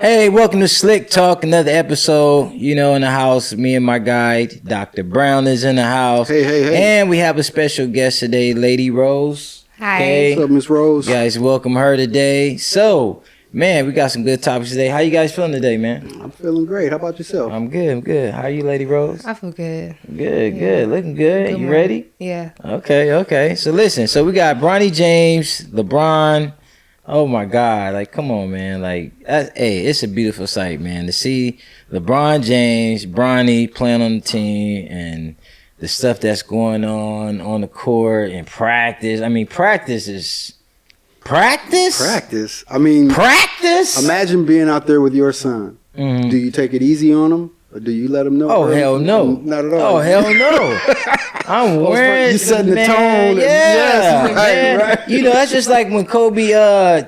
Hey, welcome to SLiC Talk, another episode, in the house. Me and my guy, Dr. Brown, is in the house. Hey. And we have a special guest today, Lady Rose. Hi. Okay. What's up, Miss Rose? Guys, welcome her today. So, man, we got some good topics today. How you guys feeling today, man? I'm feeling great. How about yourself? I'm good. How are you, Lady Rose? I feel good. Good. Looking good. You ready? Yeah. Okay. So, listen. So, we got Bronny James, LeBron. Oh my God! Like, come on, man! Like, hey, it's a beautiful sight, man, to see LeBron James, Bronny playing on the team, and the stuff that's going on the court and practice. I mean, practice. Practice. I mean, practice. Imagine being out there with your son. Mm-hmm. Do you take it easy on him, or do you let him know? Oh hell no! Not at all. Oh hell no! I'm wearing. You setting the tone. Yeah, yes, right. That's just like when Kobe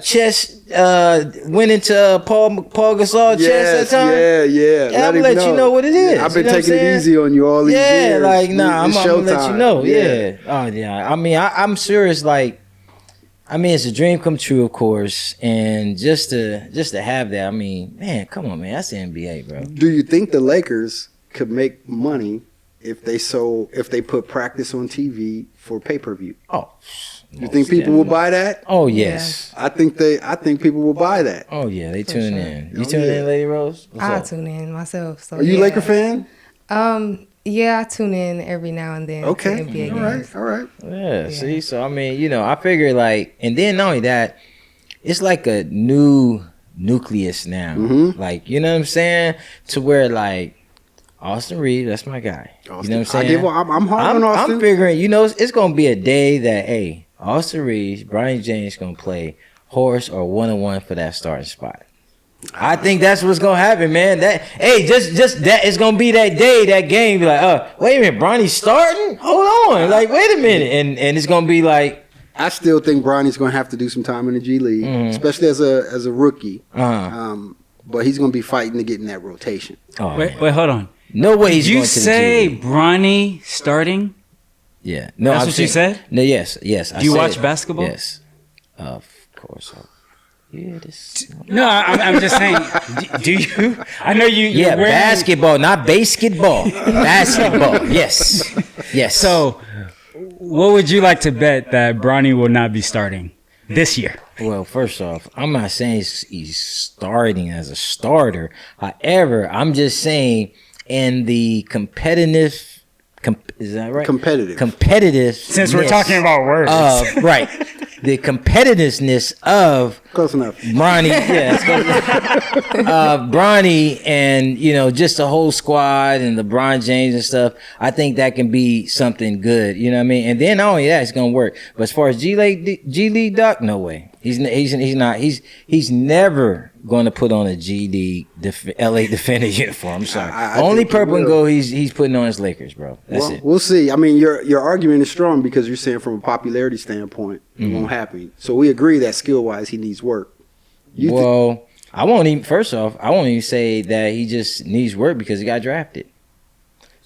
chest went into Paul Gasol chest that time. Yeah. I'm gonna let you know what it is. I've been taking it easy on you all these years. Yeah, like I'm gonna let you know. Yeah. Oh yeah. I mean, I'm sure it's like. I mean, it's a dream come true, of course, and just to have that. I mean, man, come on, man, that's the NBA, bro. Do you think the Lakers could make money if they put practice on TV for pay-per-view? Oh, you think people will buy that? Oh yes, I think people will buy that. Oh yeah, they tuning in. You tuning in, Lady Rose? I tune in myself. So are you a Laker fan? Yeah, I tune in every now and then. Okay. To NBA games. All right. Yeah, see, so I mean, I figure like, and then not only that, it's like a new nucleus now. Mm-hmm. Like, you know what I'm saying? To where like Austin Reeves, that's my guy. Austin. You know what I'm saying? I'm hard on Austin. I'm figuring, it's gonna be a day that, hey, Austin Reeves, Bronny James gonna play horse or 1-on-1 for that starting spot. I think that's what's gonna happen, man. Just that it's gonna be that day, that game. Be like, wait a minute, Bronny's starting? Hold on, like, wait a minute, and it's gonna be like. I still think Bronny's gonna have to do some time in the G League, especially as a rookie. But he's gonna be fighting to get in that rotation. Oh, wait, hold on. No way he's Did going you to the say G League. Bronny starting? Yeah, no, that's what you said. No, yes. Do you watch basketball? Yes, of course. Yeah, No, I'm just saying. Do you? I know you. Yeah, basketball, not basketball. Basketball. Yes. So, what would you like to bet that Bronny will not be starting this year? Well, first off, I'm not saying he's starting as a starter. However, I'm just saying in the competitive. Is that right? Competitive. Since we're talking about words, right. The competitiveness of close enough. Bronny, Bronny, and just the whole squad and LeBron James and stuff. I think that can be something good. You know what I mean? And then not only that, it's gonna work. But as far as G League Doc, no way. He's not. He's never going to put on a G League LA Defender uniform. I'm sorry. Only purple and gold he's putting on his Lakers, bro. That's it. We'll see. I mean, your argument is strong because you're saying from a popularity standpoint, it won't happen. So we agree that skill wise he needs work. I won't even say that he just needs work because he got drafted.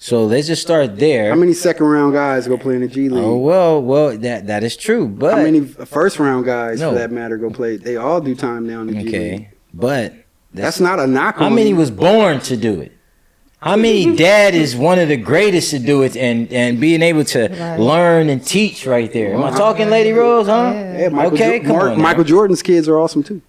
So let's just start there. How many second round guys go play in the G League? Oh well, that is true. But how many first round guys, for that matter, go play? They all do time now in the G League. Okay, but that's not a knock. How many was born to do it? How many dad is one of the greatest to do it and being able to learn and teach right there? Am I talking, Lady Rose? Huh? Yeah, Michael Jordan's kids are awesome too.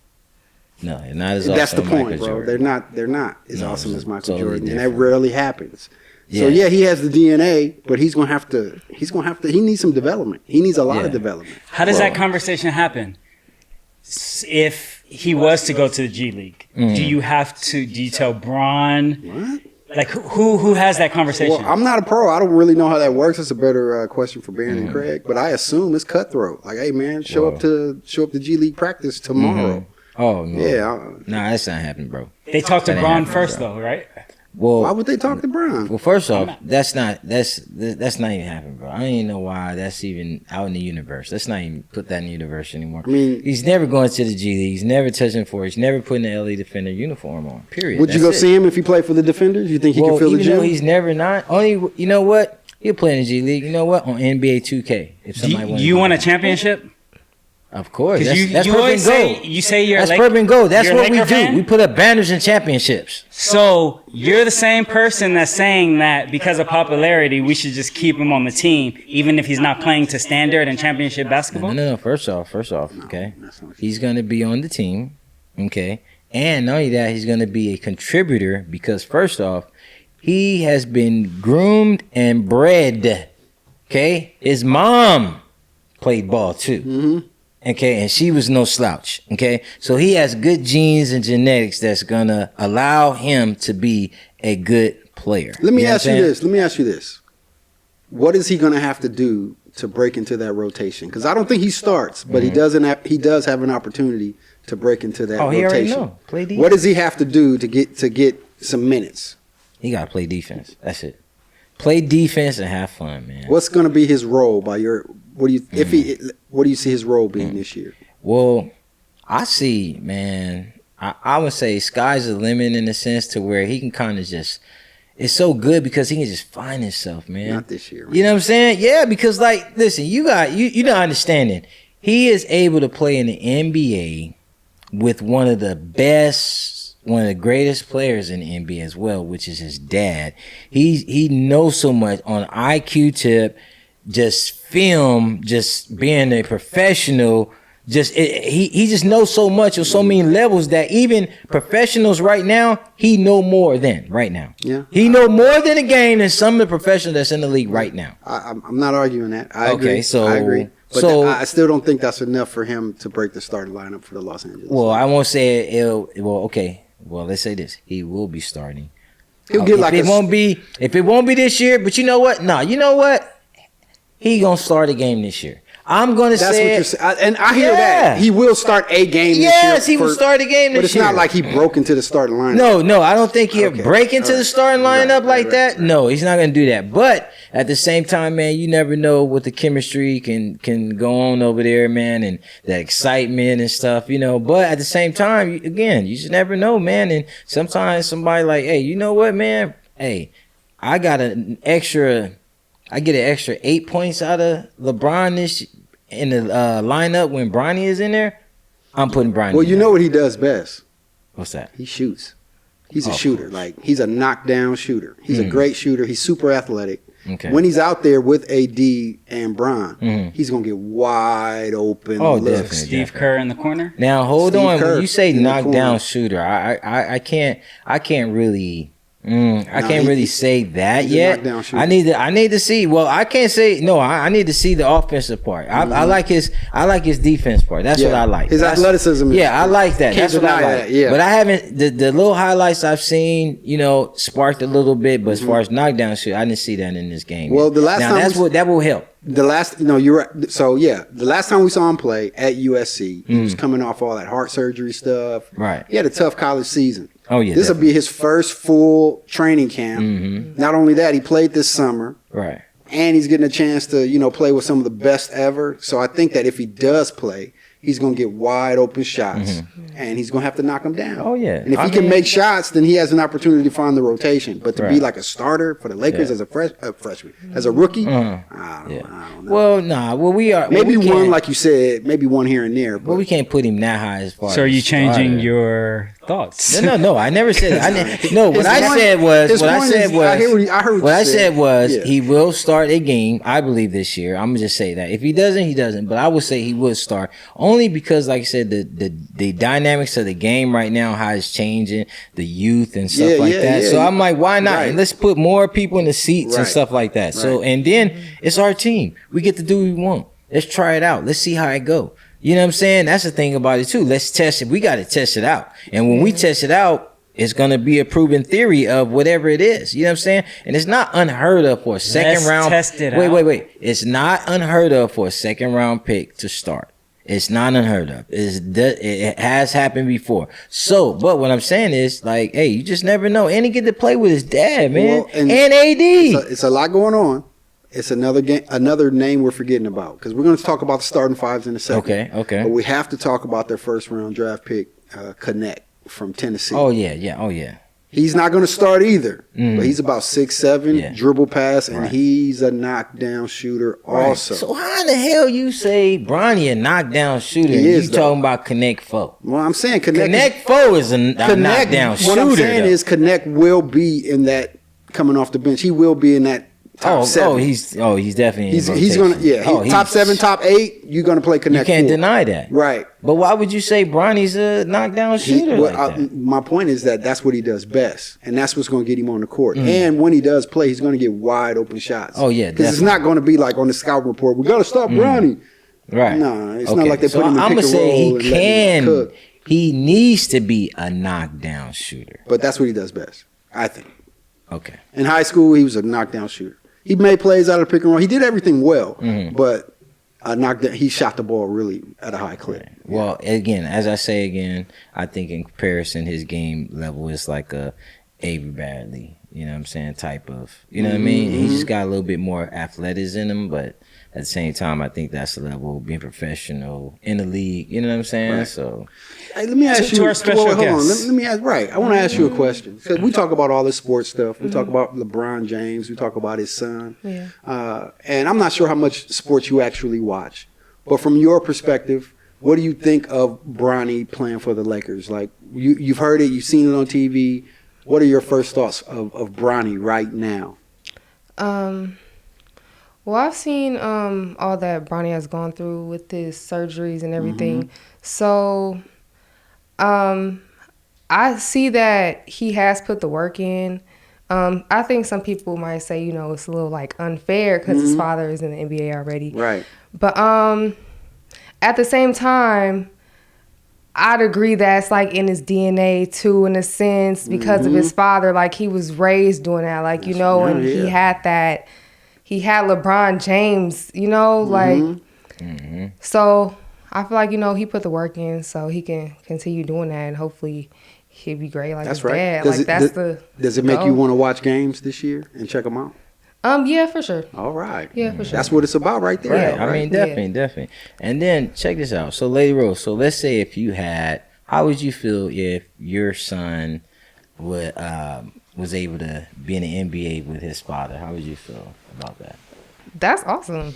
No, not as awesome. That's the point, bro. Jordan. They're not as awesome as Michael totally Jordan, different. and that rarely happens. Yeah. So yeah, he has the DNA, but he's gonna have to. He needs some development. He needs a lot of development. How does that conversation happen? If he was to go to the G League, do you tell Bron? What? Like who has that conversation? Well, I'm not a pro. I don't really know how that works. That's a better question for Barron and Craig. But I assume it's cutthroat. Like, hey man, show up to G League practice tomorrow. Oh no. Yeah. That's not happening, bro. They talk to Bron first, though, right? Well, why would they talk to Bron? Well, first off, that's not even happening, bro. I don't even know why that's even out in the universe. Let's not even put that in the universe anymore. I mean, he's never going to the G League. He's never touching for. He's never putting the LA Defender uniform on. Period. Would you go see him if he played for the Defenders? You think he can fill the gym? Even though he's never not. Only, you know what? He'll play in the G League. You know what? On NBA 2K. If somebody you want a championship? Of course. Because That's you purple always and say gold. you say you're That's like purple and gold. That's you're a what we Laker do. fan? We put up banners and championships. So you're the same person that's saying that because of popularity, we should just keep him on the team, even if he's not playing to standard and championship basketball. No. First off, okay. He's gonna be on the team, okay, and not only that, he's gonna be a contributor because first off, he has been groomed and bred. Okay, his mom played ball too. Mm-hmm. Okay, and she was no slouch. Okay, so he has good genes and genetics that's gonna allow him to be a good player. Let me You know ask what I'm you saying? this. Let me ask you this. What is he going to have to do to break into that rotation? Because I don't think he starts, but he doesn't. He does have an opportunity to break into that Oh, he rotation. already know. Play defense. What does he have to do to get some minutes? He gotta play defense. That's it. Play defense and have fun, man. What's going to be his role by your? What do you What do you see his role being this year? Well, I see, man. I would say sky's the limit in the sense to where he can kind of just. It's so good because he can just find himself, man. Not this year. Man. You know what I'm saying? Yeah, because like, listen, you're not understanding. He is able to play in the NBA with one of the greatest players in the NBA as well, which is his dad. He knows so much on IQ tip, just film, just being a professional. He just knows so much on so many levels that even professionals right now, he know more than right now. Yeah. He know more than the game than some of the professionals that's in the league right now. I'm not arguing that. I agree. Okay, so- I agree. But so- I still don't think that's enough for him to break the starting lineup for the Los Angeles. Well, I won't say it. Well, okay. Well, let's say this: he will be starting. he'll get like if it won't be this year, but you know what? No, you know what? He gonna start a game this year. I'm gonna That's say what you're saying, and I hear that he will start a game. Yes, this year he will start a game but this it's year. not like he broke into the starting lineup. No, I don't think he'll Okay. break into All the right. starting lineup Right, like that. No, he's not gonna do that. But at the same time, man, you never know what the chemistry can go on over there, man, and that excitement and stuff, you know. But at the same time, again, you just never know, man. And sometimes somebody like, hey, you know what, man? Hey, I get an extra 8 points out of LeBron in the lineup when Bronny is in there. I'm putting Bronny. Well, in you there. know what he does best. What's that? He shoots. He's a Oh, of shooter. course. Like he's a knockdown shooter. He's a great shooter. He's super athletic. Okay. When he's out there with AD and Bron, Mhm. he's gonna get wide open Oh, looks. definitely. Steve Kerr in the corner. Now hold Steve on. Kerr When you say in the knockdown corner. shooter, I can't really. I can't he- really say that he's a yet. knockdown shooter. I need to see. Well, I can't say no. I need to see the offensive part. I like his defense part. That's what Yeah. I like. His That's- athleticism is- Yeah, I like that. Can't That's what I deny like. that, yeah. But I haven't the little highlights I've seen. You know, sparked a little bit. But as far as knockdown shoot, I didn't see that in this game. Well, the last now time that's we- what that will help. The last, you're right. So yeah, the last time we saw him play at USC, he Mm. was coming off all that heart surgery stuff. Right. He had a tough college season. Oh yeah. This will be his first full training camp. Mm-hmm. Not only that, he played this summer, right. and he's getting a chance to play with some of the best ever. So I think that if he does play, he's going to get wide open shots, and he's going to have to knock them down. Mm-hmm. Oh, yeah. And if I he can mean- make shots, then he has an opportunity to find the rotation. But to be Right. like a starter for the Lakers Yeah. as a freshman, as a rookie, Yeah. I don't know. Well, nah. Well, we are Maybe we one, can't- like you said, maybe one here and there. But But we can't put him that high as far. So are as you changing starter. your thoughts? No. I never said that. No, what His I point- said was. his What I point said is- was. I heard What you I said. said was Yeah. he will start a game. I believe this year. I'm gonna just say that. If he doesn't, he doesn't. But I would say he would start only because, like I said, the dynamics of the game right now, how it's changing, the youth and stuff Yeah, like yeah, that. yeah. So I'm like, why not? Right. And let's put more people in the seats and Right. stuff like that. So Right. and then it's our team. We get to do what we want. Let's try it out. Let's see how it go. You know what I'm saying? That's the thing about it too. Let's test it. We got to test it out. And when we test it out, it's going to be a proven theory of whatever it is. You know what I'm saying? And it's not unheard of for a second Let's round. test it wait, out. wait. It's not unheard of for a second round pick to start. It's not unheard of. It has happened before. So, but what I'm saying is, like, hey, you just never know. And he get to play with his dad, man. Well, and and AD. It's a lot going on. It's another game, another name we're forgetting about because we're going to talk about the starting fives in a second. Okay. But we have to talk about their first round draft pick, Connect from Tennessee. Oh, yeah. He's not going to start either, but he's about 6'7", dribble pass, and he's a knockdown shooter also. So how in the hell you say Bronny a knockdown shooter and you talking about Connect Four? Well, I'm saying Connect Four is a knockdown shooter. What I'm saying is Connect will be in that coming off the bench. He will be in that top 7. He's definitely he's going to top 7, top 8. You're going to play Connect. You can't 4. deny that, right? But why would you say Bronny's a knockdown shooter like that? My point is that's what he does best, and that's what's going to get him on the court. And when he does play, he's going to get wide open shots. Oh yeah, because it's not going to be like on the scout report. We got to stop Bronny. Right? No, it's not like they put him in I'm pick gonna and say roll. he can. He needs to be a knockdown shooter. But that's what he does best, I think. Okay. In high school, he was a knockdown shooter. He made plays out of the pick and roll. He did everything well, but he shot the ball really at a high clip. Right. Well, again, as I say again, I think in comparison, his game level is like a Avery Bradley, you know what I'm saying, type of, you know what I mean? He just got a little bit more athleticism in him, but at the same time, I think that's the level of being professional in the league, you know what I'm saying? Right. So, hey, let me ask you. To our special hold on. guest. Let me ask. Right, I want to ask you a question because we talk about all this sports stuff. We talk about LeBron James. We talk about his son. Yeah. And I'm not sure how much sports you actually watch, but from your perspective, what do you think of Bronny playing for the Lakers? Like you've heard it, you've seen it on TV. What are your first thoughts of Bronny right now? Well, I've seen all that Bronny has gone through with his surgeries and everything. So I see that he has put the work in. I think some people might say, it's a little like unfair because his father is in the NBA already. Right. But at the same time, I'd agree that it's like in his DNA too, in a sense, because of his father. Like he was raised doing that, like and he had that. He had LeBron James, like. So I feel like he put the work in, so he can continue doing that, and hopefully he'll be great. Like that's his right. dad. Does it make you want to watch games this year and check them out? Yeah, for sure. All right. Yeah, for sure. That's what it's about right there. right. Right? I mean, definitely. And then check this out. So, Lady Rose, so let's say if you had, how would you feel if your son would was able to be in the NBA with his father? How would you feel about that? That's awesome.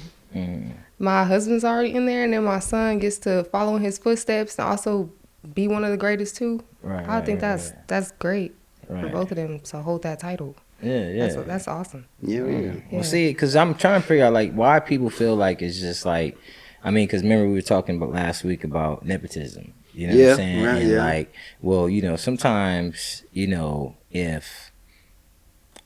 My husband's already in there, and then my son gets to follow in his footsteps and also be one of the greatest too. Right. I think that's great for Right. both of them to hold that title. Yeah. That's awesome. Yeah. Well, see, because I'm trying to figure out like why people feel like it's just like, I mean, because remember we were talking about last week about nepotism. You know what I'm saying? Right, and like, well, sometimes, if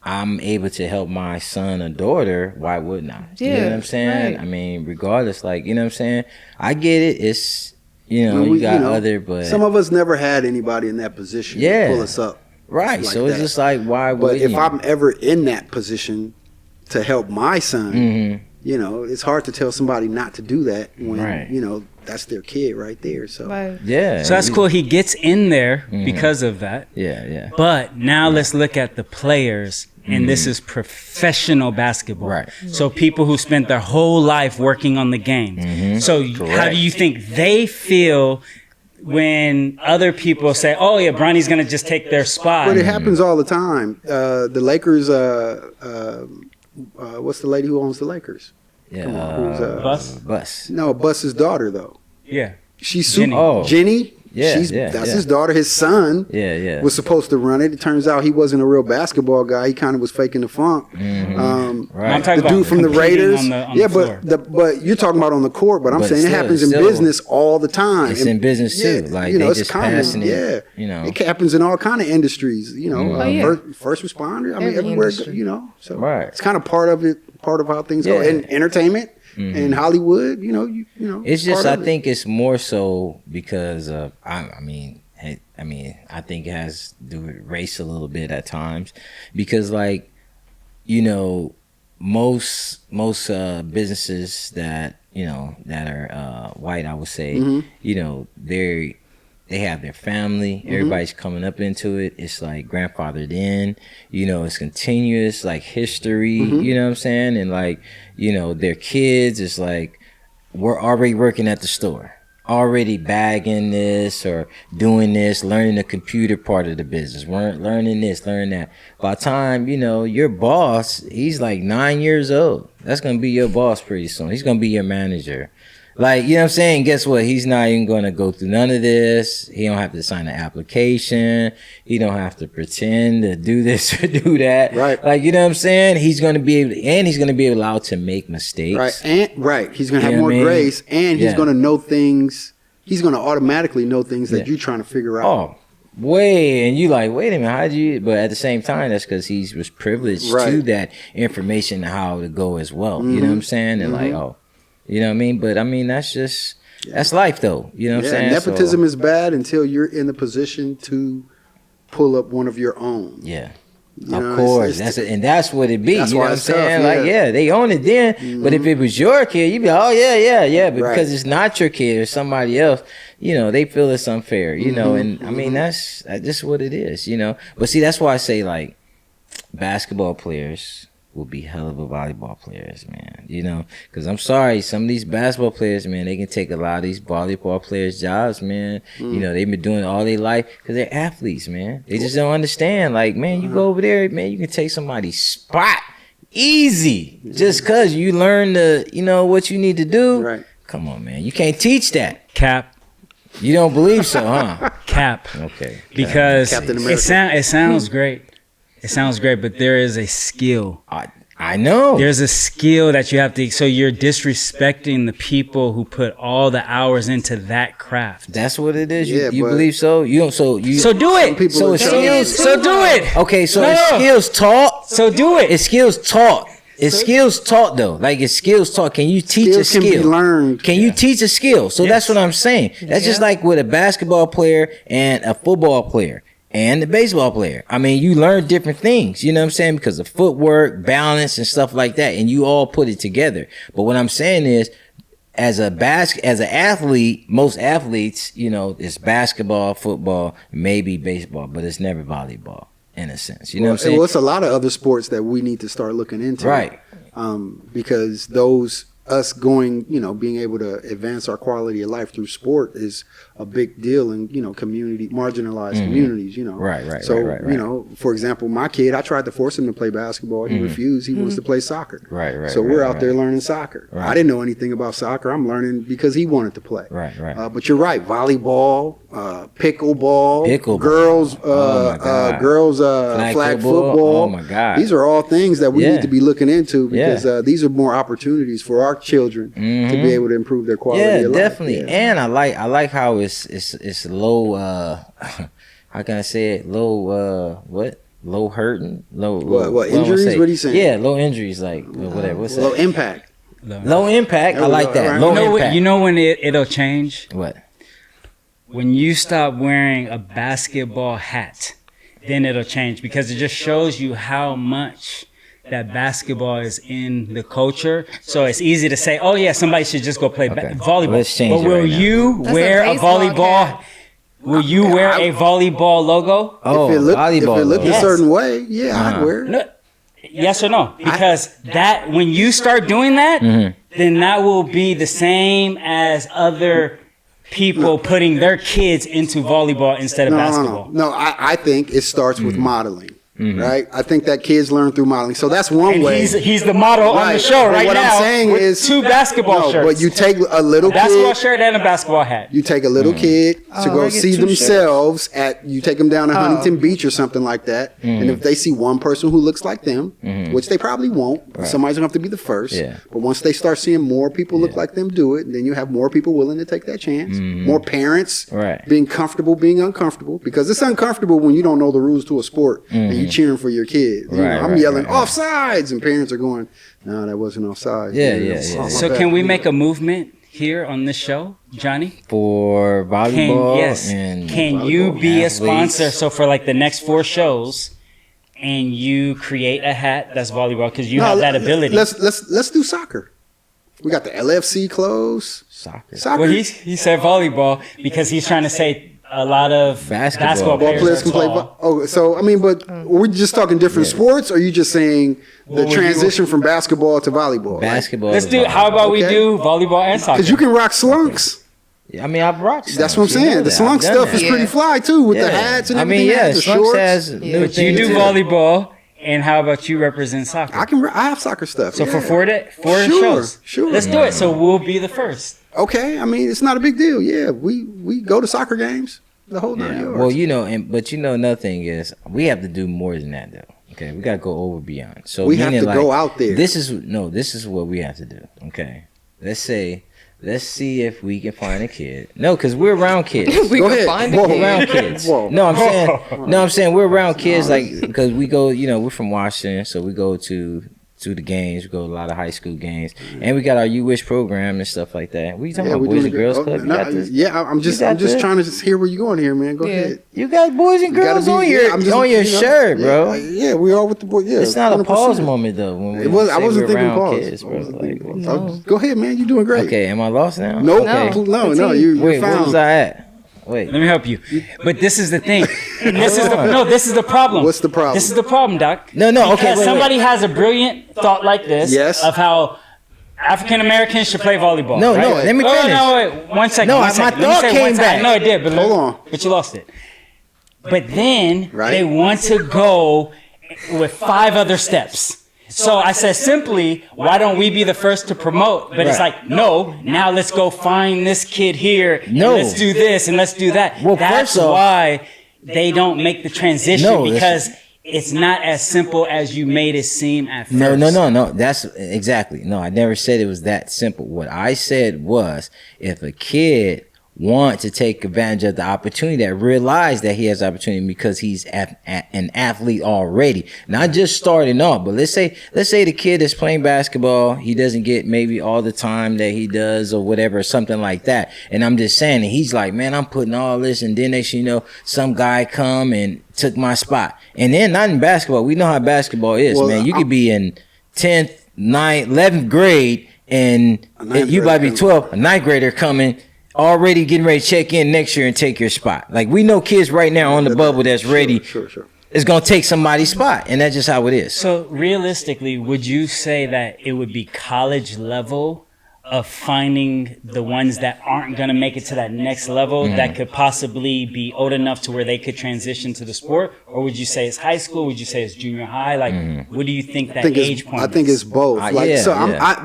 I'm able to help my son or daughter, why wouldn't I? You know what I'm saying? Right. I mean, regardless, like, you know what I'm saying? I get it. It's, you got other, but some of us never had anybody in that position to pull us up. Right. like So it's that. just like, why But wouldn't if you? I'm ever in that position to help my son, it's hard to tell somebody not to do that when, Right. That's their kid right there. So Right. Yeah. So that's cool. He gets in there because of that. Yeah. But now let's look at the players, and this is professional basketball. Right. So people who spent their whole life working on the game. So how do you think they feel when other people say, "Oh yeah, Bronny's gonna just take their spot"? But it happens all the time. The Lakers, what's the lady who owns the Lakers? Yeah. Come on, who's, Bus. No, Bus's daughter, though. Yeah. She's Jenny. Jenny? Yeah, That's his daughter. His son Yeah. was supposed to run it. It turns out he wasn't a real basketball guy. He kind of was faking the funk. Right. I'm The talking about dude from the competing Raiders. on the floor. But you're talking about on the court. But I'm But saying it still, happens in still, business all the time. It's in business too. Like they it's just common. passing it. Yeah, it happens in all kind of industries. First responder. I mean, Every everywhere. industry. So Right. it's kind of part of it. Part of how things go. Yeah. And entertainment and Hollywood. It's just part I of it. think it's more so because of I mean I think it has to do with race a little bit at times because like most businesses that that are white, I would say they have their family. Everybody's coming up into it. It's like grandfathered in. It's continuous, like history. You know what I'm saying? And like their kids is like we're already working at the store. already bagging this or doing this, learning the computer part of the business, learning this, learning that. By the time, your boss, he's like 9 years old. That's going to be your boss pretty soon. He's going to be your manager. Like, you know what I'm saying? Guess what? He's not even going to go through none of this. He don't have to sign an application. He don't have to pretend to do this or do that. Right. Like, you know what I'm saying? He's going to be able to, and he's going to be allowed to make mistakes. Right. He's going to have more grace, and he's going to know things. He's going to automatically know things that you're trying to figure out. Oh, and you like, wait a minute, how'd you? But at the same time, that's because he was privileged to that information and how to go as well. You know what I'm saying? And like, you know what I mean? But I mean, that's life though. You know what I'm saying? Nepotism is bad until you're in the position to pull up one of your own. Yeah. Of course. That's what it be. You know what I'm saying? Tough, like, they own it then. But if it was your kid, you'd be like, oh yeah. But because it's not your kid or somebody else, they feel it's unfair, and I mean, that's just what it is, But see, that's why I say like basketball players will be hell of a volleyball players, man. Because I'm sorry, some of these basketball players, man, they can take a lot of these volleyball players' jobs, man. They've been doing it all their life because they're athletes, man. They just don't understand. Like, man, you go over there, man, you can take somebody's spot easy just because you learn what you need to do. Right. Come on, man. You can't teach that. Cap. You don't believe so, huh? Cap. Okay. Because it sounds great. It sounds great, but there is a skill. I know. There's a skill that you have to. So you're disrespecting the people who put all the hours into that craft. That's what it is. You believe so? You don't. So do it. So skills. So do it. Okay. So it's skills taught. So do it. It's skills taught. It's skills taught though. Like it's skills taught. Can you teach a skill? Can be learned. Can you teach a skill? So that's what I'm saying. That's just like with a basketball player and a football player. And the baseball player. I mean, you learn different things, you know what I'm saying? Because of footwork, balance, and stuff like that. And you all put it together. But what I'm saying is, as an athlete, most athletes, it's basketball, football, maybe baseball, but it's never volleyball in a sense. You know what I'm saying? Well, it's a lot of other sports that we need to start looking into. Right. Because us going, being able to advance our quality of life through sport is a big deal in, marginalized communities, Right. So, for example, my kid, I tried to force him to play basketball. He refused. He wants to play soccer. Right. So we're out there learning soccer. Right. I didn't know anything about soccer. I'm learning because he wanted to play. Right. But you're right. Volleyball, pickleball, girls, flag football. Oh my God. These are all things that we need to be looking into because these are more opportunities for our children to be able to improve their quality of life. Definitely. Yeah, definitely. And I like how it's low. How can I say it? Low. Low hurting. What injuries? What are you saying? Yeah, low injuries. Like whatever. What's low that? Impact. Low impact. I like that. Right. Low impact. You know when it'll change? What? When you stop wearing a basketball hat, then it'll change because it just shows you how much that basketball is in the culture. So it's easy to say, oh yeah, somebody should just go play volleyball. Let's change but will you wear a volleyball? Will you wear a volleyball logo? Oh, if it looked a certain way, I'd wear it. No, yes or no? Because that when you start doing that, then that will be the same as other people putting their kids into volleyball instead of basketball. No, I think it starts with modeling. Right, I think that kids learn through modeling, so that's one way. He's the model on the show right now. What I'm saying is two basketball shirts. But you take a little basketball shirt and a basketball hat. You take a little kid to go see themselves you take them down to Huntington Beach or something like that, and if they see one person who looks like them, which they probably won't, somebody's gonna have to be the first. But once they start seeing more people look like them do it, then you have more people willing to take that chance. More parents being comfortable being uncomfortable, because it's uncomfortable when you don't know the rules to a sport and you cheering for your kid. I'm yelling offsides, and parents are going, "No, that wasn't offside." Yeah. So can we make a movement here on this show, Johnny? For volleyball? Can you be a sponsor? So for like the next 4 shows, and you create a hat that's volleyball because you have that ability. Let's do soccer. We got the LFC clothes. Soccer. Well, he said volleyball because he's trying to say a lot of basketball players can play. But we're just talking different sports, or are you just saying the transition from basketball to volleyball? Basketball. Let's do. How about we do volleyball and soccer? Because you can rock slunks. I mean, I've rocked. That's what I'm saying. The SLiC stuff is pretty fly too, with the hats and everything. I mean, the SLiC shorts. has But you do volleyball, and how about you represent soccer? I have soccer stuff. So for four shows, sure. Let's do it. So we'll be the first. Okay, I mean, it's not a big deal. Yeah, we go to soccer games. The whole 9 yards. Well, but another thing is we have to do more than that though. Okay, we got to go over beyond. So we have to go out there. This is what we have to do. Okay, let's see if we can find a kid. No, because we're around kids. Go ahead. Find a kid. Around kids. No, I'm saying we're around kids, like, because we go. We're from Washington, so we go to the games. We go to a lot of high school games, and we got our You Wish program and stuff like that. We talking about Boys and Girls Club. I'm just trying to hear where you're going here, man. Go ahead. You got Boys and Girls on your shirt, bro. Yeah, we are with the boys. Yeah, it's not 100%. A pause moment though. When I wasn't thinking pause. Kids, bro. Go ahead, man. You're doing great. Okay, am I lost now? No. You're Wait, found. where was I at? Wait. Let me help you. But this is the thing. This is the problem. What's the problem? This is the problem, Doc. No. Okay. Because somebody has a brilliant thought like this. Yes. Of how African Americans should play volleyball. No. Right? Let me finish. Wait. 1 second. No, my thought came back. No, it did. But hold on. But you lost it. But then they want to go with 5 other steps. So I said simply, why don't we be the first to promote? But it's like, no, now let's go find this kid here. No. Let's do this and let's do that. Well, that's why they don't make the transition, because it's not as simple as you made it seem at first. No. That's exactly. No, I never said it was that simple. What I said was, if a kid want to take advantage of the opportunity, that realize that he has opportunity because he's an athlete already, not just starting off. But let's say the kid is playing basketball, he doesn't get maybe all the time that he does or whatever, something like that. And I'm just saying that he's like, man, I'm putting all this, and then next thing you know, some guy come and took my spot. And then not in basketball, we know how basketball is, man. You could be in 10th, 9th, 11th grade, and you might be 12th, a 9th grader coming, already getting ready to check in next year and take your spot. Like, we know kids right now on the bubble that's ready. Sure. It's going to take somebody's spot, and that's just how it is. So realistically, would you say that it would be college level of finding the ones that aren't going to make it to that next level that could possibly be old enough to where they could transition to the sport? Or would you say it's high school? Would you say it's junior high? Like, what do you think that age point is? I think it's both.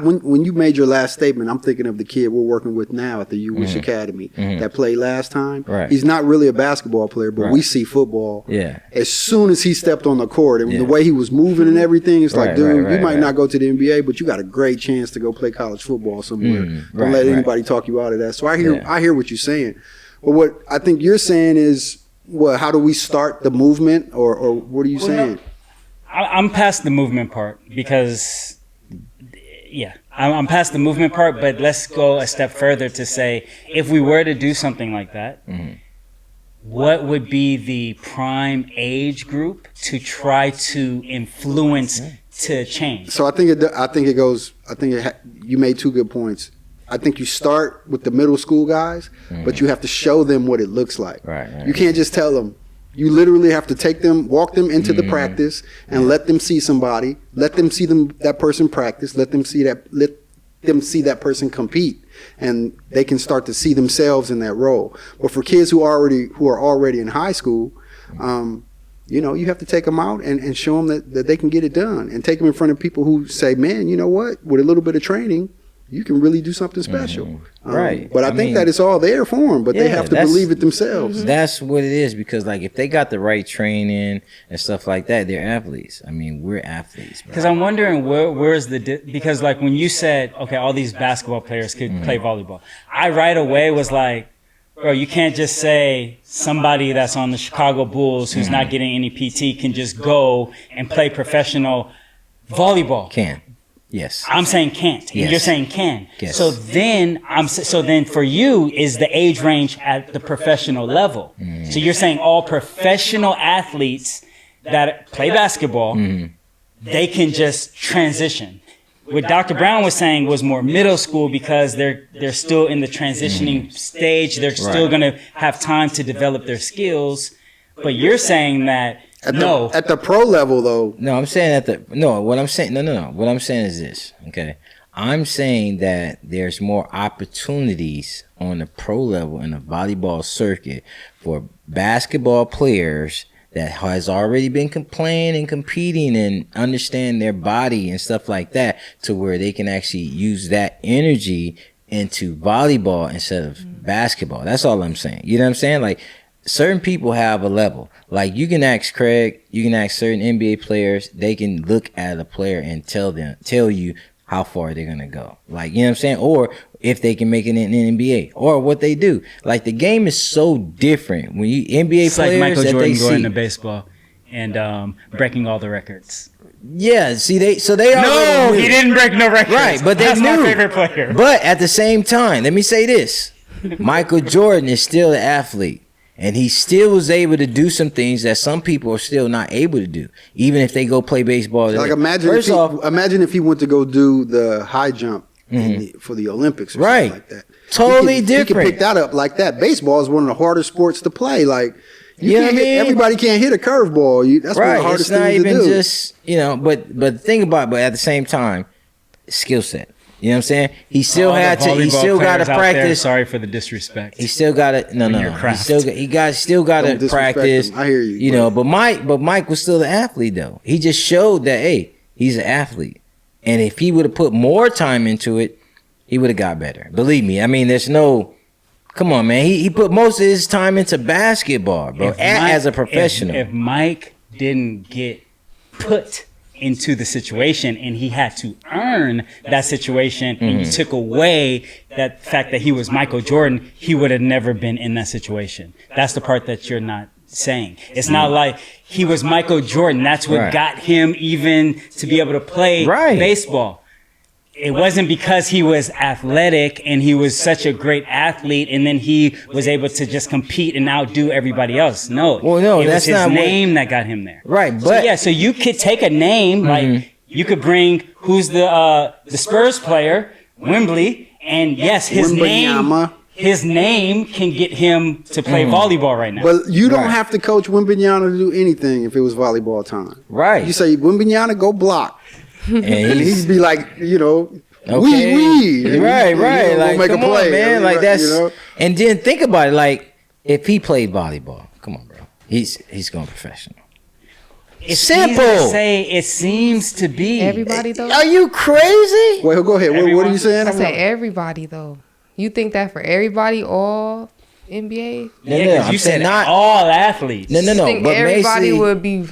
When you made your last statement, I'm thinking of the kid we're working with now at the You Wish Academy that played last time. Right. He's not really a basketball player, but we see football. Yeah. As soon as he stepped on the court, and the way he was moving and everything, it's like, dude, you might not go to the NBA, but you got a great chance to go play college football somewhere. Don't let anybody talk you out of that. So I hear what you're saying. But what I think you're saying is, how do we start the movement, or what are you saying? No, I'm past the movement part because, I'm past the movement part, but let's go a step further to say, if we were to do something like that, what would be the prime age group to try to influence to change? So I think you made 2 good points. I think you start with the middle school guys, but you have to show them what it looks like. Right. You can't just tell them. You literally have to walk them into the practice and let them see somebody. Let them see that person practice. Let them see that person compete, and they can start to see themselves in that role. But for kids who are already in high school, you have to take them out and show them that they can get it done, and take them in front of people who say, man, you know what? With a little bit of training, you can really do something special. Right. But I think that it's all there for them, but they have to believe it themselves. That's what it is, because like if they got the right training and stuff like that, they're athletes. I mean, we're athletes. Because I'm wondering where's because like when you said, okay, all these basketball players could play volleyball, I right away was like, bro, you can't just say somebody that's on the Chicago Bulls who's not getting any PT can just go and play professional volleyball. Yes. I'm saying can't. And you're saying can. Yes. So then for you is the age range at the professional level. So you're saying all professional athletes that play basketball, they can just transition. What Dr. Brown was saying was more middle school, because they're still in the transitioning stage. They're still going to have time to develop their skills. But you're saying that at the pro level though. No, I'm saying what I'm saying is this. Okay, I'm saying that there's more opportunities on the pro level in the volleyball circuit for basketball players that has already been playing and competing and understand their body and stuff like that, to where they can actually use that energy into volleyball instead of basketball. That's all I'm saying. You know what I'm saying? Like, certain people have a level. Like, you can ask Craig, you can ask certain NBA players, they can look at a player and tell you how far they're gonna go. Like, you know what I'm saying? Or if they can make it in the NBA, or what they do. Like, the game is so different when you NBA It's players like Michael that Jordan they going see. to baseball and breaking all the records. Yeah, see, they No, already knew. he didn't break no records. Right, but they That's knew. my favorite player. But at the same time, let me say this: Michael Jordan is still an athlete, and he still was able to do some things that some people are still not able to do, even if they go play baseball. Like, imagine if he went to go do the high jump for the Olympics or Right. something like that. Totally He different. can pick that up like that. Baseball is one of the hardest sports to play. Like, You know what I mean? everybody can't hit a curveball. That's one of the hardest It's not things to even do. just, but think about it, but at the same time, skill set. You know what I'm saying? He still All the had to. He volleyball still got to players out there, practice. sorry for the disrespect. He still got to. No. your He craft. still got Don't to disrespect practice. him. I hear you, You know, but Mike was still an athlete though. He just showed that, hey, he's an athlete, and if he would have put more time into it, he would have got better. Believe me. I mean, there's no. Come on, man. He put most of his time into basketball, bro, as a professional. If Mike didn't get put into the situation and he had to earn that situation and you took away that fact that he was Michael Jordan, he would have never been in that situation. That's the part that you're not saying. It's not like he was Michael Jordan. That's what Right. got him even to be able to play Right. baseball. It wasn't because he was athletic and he was such a great athlete and then he was able to just compete and outdo everybody else. No. Well, no, it that's was his not what- name that got him there. Right, So but yeah, so you could take a name like you could bring who's the Spurs player, Wembley, and yes, Wembanyama. his name can get him to play volleyball right now. But you don't Right. have to coach Wembanyama to do anything if it was volleyball time. Right. You say, Wembanyama, go block. and And he's he'd be like, okay. wee. Right. Go Like, make a come play. on, man. Like, that's. You know? And then think about it. Like, if he played volleyball, come on, bro. He's going professional. It's simple. easy to say it seems to be. Everybody though. Are you crazy? Well, go ahead. What are Everyone- you saying? I say everybody though. You think that for everybody, all NBA? Yeah, 'cause I'm you saying said not. all athletes. No. You think But everybody basically, would be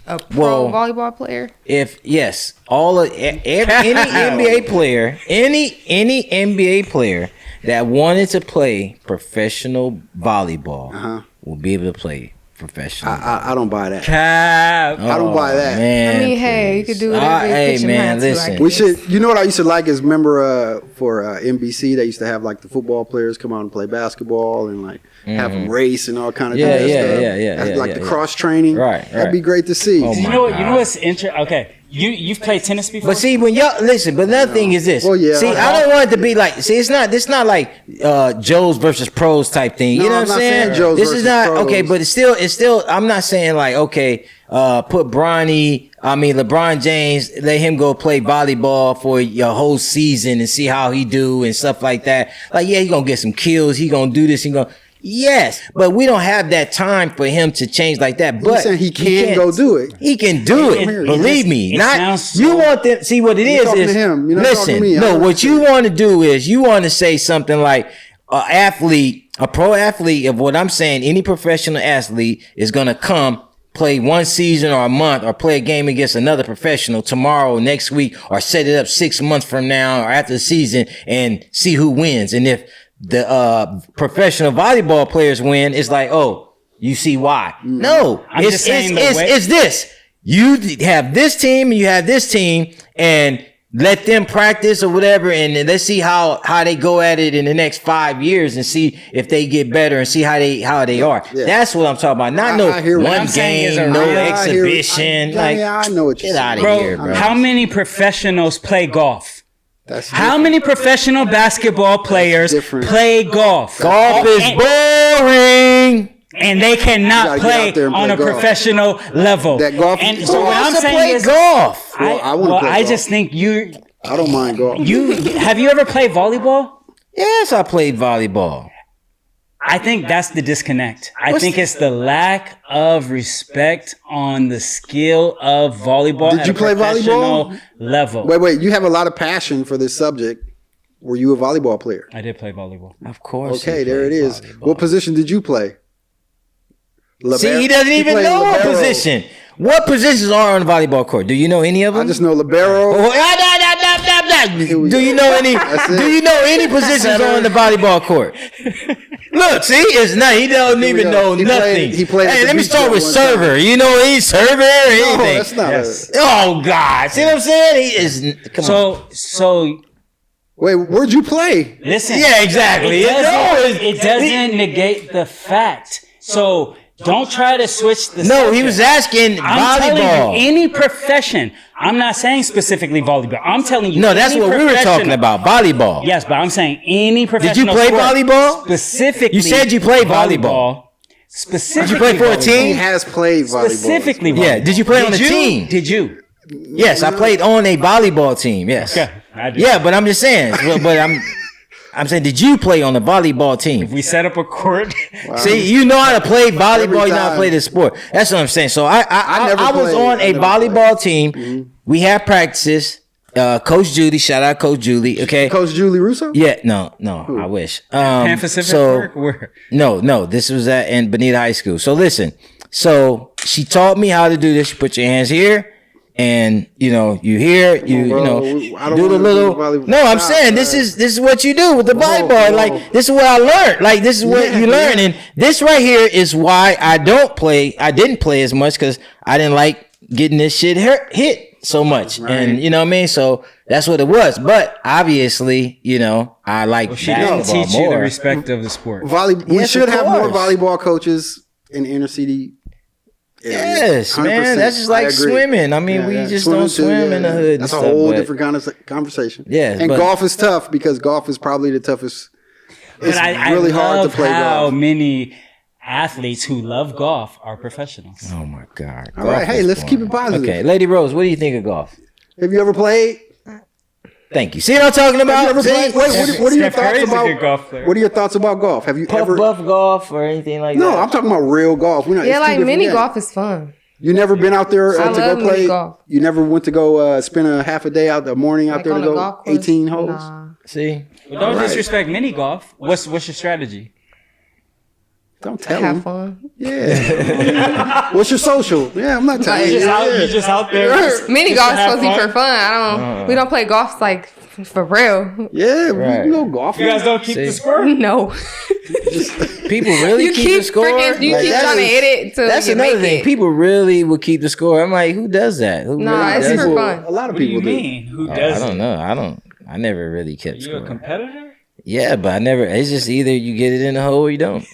a pro Well, volleyball player? if yes, any NBA player, any NBA player that wanted to play professional volleyball will be able to play professional. I don't buy that. Cap. I don't buy that. Man, I mean, hey, you could do whatever you Hey, put your man, mind to, I listen. guess. We should. You know what I used to like is remember for NBC they used to have like the football players come out and play basketball and like have them race and all kind of Yeah, stuff. yeah. That's like the yeah. cross training. Right. That'd be great to see. Oh, You my know what? God. You know what's interesting? Okay, you've played tennis before. But see, when y'all listen, but another thing is this. Well, yeah. See, I don't want it to be like. See, it's not like Joes versus pros type thing. You No, know I'm what I'm not saying? saying Joes This is versus not pros. okay, but it's still. I'm not saying like okay, put LeBron James, let him go play volleyball for your whole season and see how he do and stuff like that. Like, yeah, he gonna get some kills. He gonna do this. He gonna. Yes, but we don't have that time for him to change like that. But saying he can go do it. He can do it. It Believe just- me. it Not sounds you so- want them. See what it You're is talking is to him. You're not talking to listen. me. I No, don't what you understand. want to do is you want to say something like a pro athlete of what I'm saying. Any professional athlete is gonna come play one season or a month or play a game against another professional tomorrow, next week, or set it up 6 months from now or after the season and see who wins. And if the professional volleyball players win, it's like, oh, you see why. No, I'm just saying the way- it's this. You have this team and you have this team and let them practice or whatever. And then let's see how they go at it in the next 5 years and see if they get better and see how they are. Yeah. That's what I'm talking about. Not I hear what one I'm saying is game, a no real- exhibition. I know what you're get out saying. of bro, here, bro. how many professionals play golf? That's How many professional basketball players different. play golf? Golf is boring. And they You cannot gotta get play out there and on play a golf. professional level. That golf- And Who so what I'm wants to saying play is, golf? Well, I wanna play I golf. just think I don't mind golf. Have you ever played volleyball? Yes, I played volleyball. I think that's the disconnect. I think it's the lack of respect on the skill of volleyball. Did you play volleyball? Level. Wait. You have a lot of passion for this subject. Were you a volleyball player? I did play volleyball. Of course. Okay, there it is. Volleyball. What position did you play? See, he doesn't even know a position. What positions are on the volleyball court? Do you know any of them? I just know libero. Do you know any? Do you know any positions on the volleyball court? Look, see, it's not. He don't even know nothing. He played. Hey, let me start with server. Time. You know any server or anything? No, that's not. Oh God, see what I'm saying? He is. Come on. So. Wait, where'd you play? Listen. Yeah, exactly. It doesn't negate the fact. So. Don't try to switch the subject. He was asking volleyball. I'm telling you, any profession. I'm not saying specifically volleyball. I'm telling you. No, that's what we were talking about. Volleyball. Yes, but I'm saying any professional. Did you play volleyball? Specifically. You said you played volleyball. Specifically. Did you play for a team? He has played volleyball. Specifically volleyball. Yeah. Did you play on a team? Did you? Yes, I played on a volleyball team. Yes. Okay. I did. Yeah, but I'm just saying. But I'm saying, did you play on the volleyball team? If we set up a court. Wow. See, you know how to play volleyball, you know how to play this sport. That's what I'm saying. So I was on a volleyball team. Mm-hmm. We had practices. Coach Julie, shout out Coach Julie. Okay. Coach Julie Russo? Yeah, no, I wish. Pan Pacific Park? Where? No, this was in Bonita High School. So listen, she taught me how to do this. You put your hands here. And you here, do the little. No, I'm saying this is what you do with the volleyball. Like this is what I learned. Like this is what you learn. And this right here is why I didn't play as much because I didn't like getting this shit hit so much. Right. And you know what I mean. So that's what it was. But obviously, I like basketball teach more. You the respect of the sport. We should have more volleyball coaches in inner city. Yes, man. That's just like swimming. I mean, we just don't swim in the hood. That's a whole different kind of conversation. Yeah, and golf is tough because golf is probably the toughest. It's really hard to play golf. How many athletes who love golf are professionals? Oh my God! All right, hey, let's keep it positive. Okay, Lady Rose, what do you think of golf? Have you ever played? Thank you. See what I'm talking about? What are your thoughts about golf? What are your thoughts about golf? Have you ever buff golf or anything like that? No, I'm talking about real golf. Like mini golf is fun. You never been out there to go play? Golf. You never went to go spend a half a day out the morning out there to go 18 holes? Nah. See? Well, don't disrespect mini golf. What's your strategy? Don't tell Have them. fun. Yeah. What's your social? Yeah, I'm not telling you. You're just out there. Mini golf is supposed to be for fun. We don't play golf like for real. Yeah, we can go golf. You guys don't keep the score? No. People really keep the score? You keep trying to hit it to that's another thing. People really would keep the score. I'm like, who does that? It's for fun. A lot of people do. Who does I don't know. I never really kept score. You a competitor? Yeah, but I never. It's just either you get it in the hole or you don't.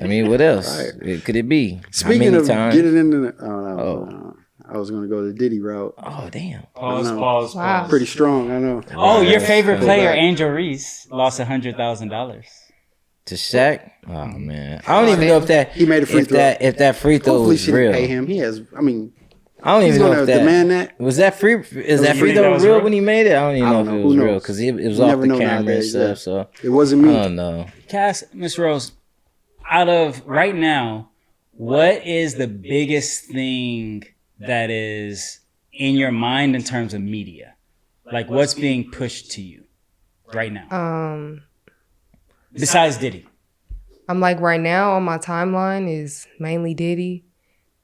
I mean, what else could it be? Speaking of getting in the, I was going to go the Diddy route. Oh, damn. Pause. Wow. Pretty strong, I know. Oh, your favorite player, Angel Reese, lost $100,000. To Shaq? Oh, man. I don't even know if that... He made a free throw. If that free throw Hopefully was real. Pay him. He has, I don't even know if that... demand that. Was that free... Is that free throw real when he made it? I don't even know if it was real because it was off the camera and stuff. So it wasn't me. I don't know. Cass, Miss Rose, out of right now, what is the biggest thing that is in your mind in terms of media? Like what's being pushed to you right now? Besides Diddy. I'm like right now on my timeline is mainly Diddy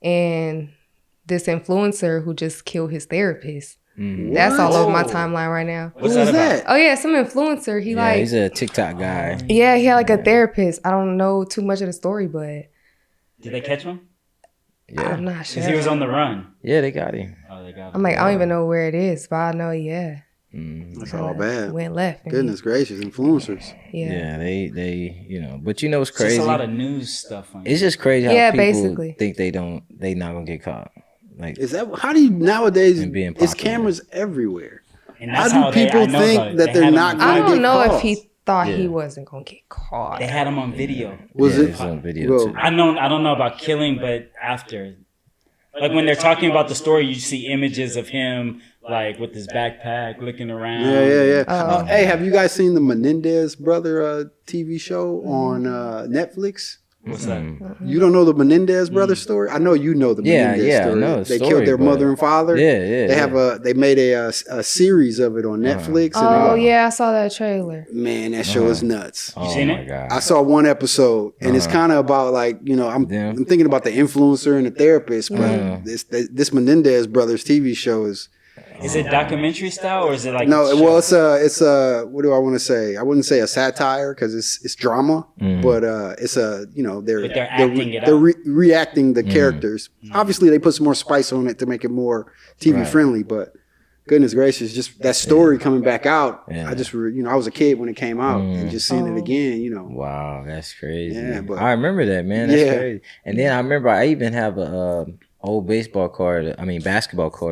and this influencer who just killed his therapist. That's all over my timeline right now. What's that about? Oh yeah, some influencer. He's a TikTok guy. Yeah, he had like a therapist. I don't know too much of the story, but did they catch him? Yeah. I'm not sure. Because he was on the run. Yeah, they got him. Oh, they got him. I'm like, I don't even know where it is, but I know, That's all bad. Went left. Goodness gracious, influencers. Yeah, they but you know what's crazy? It's just a lot of news stuff. It's just crazy how people basically think they not gonna get caught. Like, is that how do you nowadays? It's cameras everywhere. And how do people think that they're not going to get caught? I don't know if he thought he wasn't going to get caught. They had him on video. Was it on video too? I don't know about killing, but after. Like when they're talking about the story, you see images of him like with his backpack looking around. Yeah. Hey, have you guys seen the Menendez brother TV show on Netflix? What's that? You don't know the Menendez brothers story? I know you know the Menendez story. I know the they story, killed their but- mother and father. They made a series of it on Netflix. Oh and, yeah, I saw that trailer. man, that show is nuts. You seen it? God. I saw one episode, and it's kind of about like I'm thinking about the influencer and the therapist, but this Menendez brothers TV show is. Is it documentary style or is it like No, well, it's a what do I want to say? I wouldn't say a satire because it's drama, but it's a they're acting it they're out. reacting the characters. Obviously, they put some more spice on it to make it more TV friendly, but goodness gracious, just that story coming back out. I just I was a kid when it came out and just seeing it again. Wow, that's crazy. Yeah, but- I remember that, man. That's crazy. And then I remember I even have a old basketball card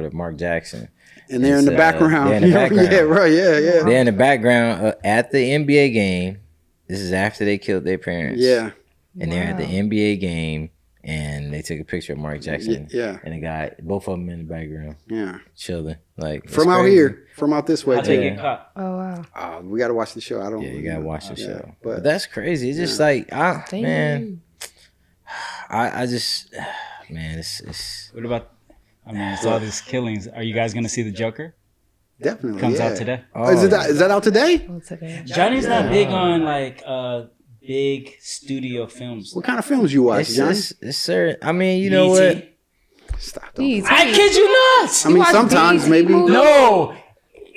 of Mark Jackson. And they're in the background. They're in the background. Yeah, right. Yeah. They're in the background at the NBA game. This is after they killed their parents. Yeah. And they're at the NBA game, and they took a picture of Mark Jackson. Yeah. And the guy, both of them in the background, Yeah. chilling. Like it's From out crazy. here, from out this way. How'd they too. get caught? Oh wow. We got to watch the show. I don't. Yeah, you gotta watch the show. but- But that's crazy. It's just like, man, I just, man, it's. What about? I mean, it's all these killings. Are you guys gonna see the Joker? Definitely. Comes yeah. out today. Oh, is that out today? Oh, today. Johnny's not big on like big studio films. What kind of films you watch, Johnny? It's certain. I mean, you know what? Stop. Jeez, I kid you not. I mean, watch sometimes BET maybe. movies? No.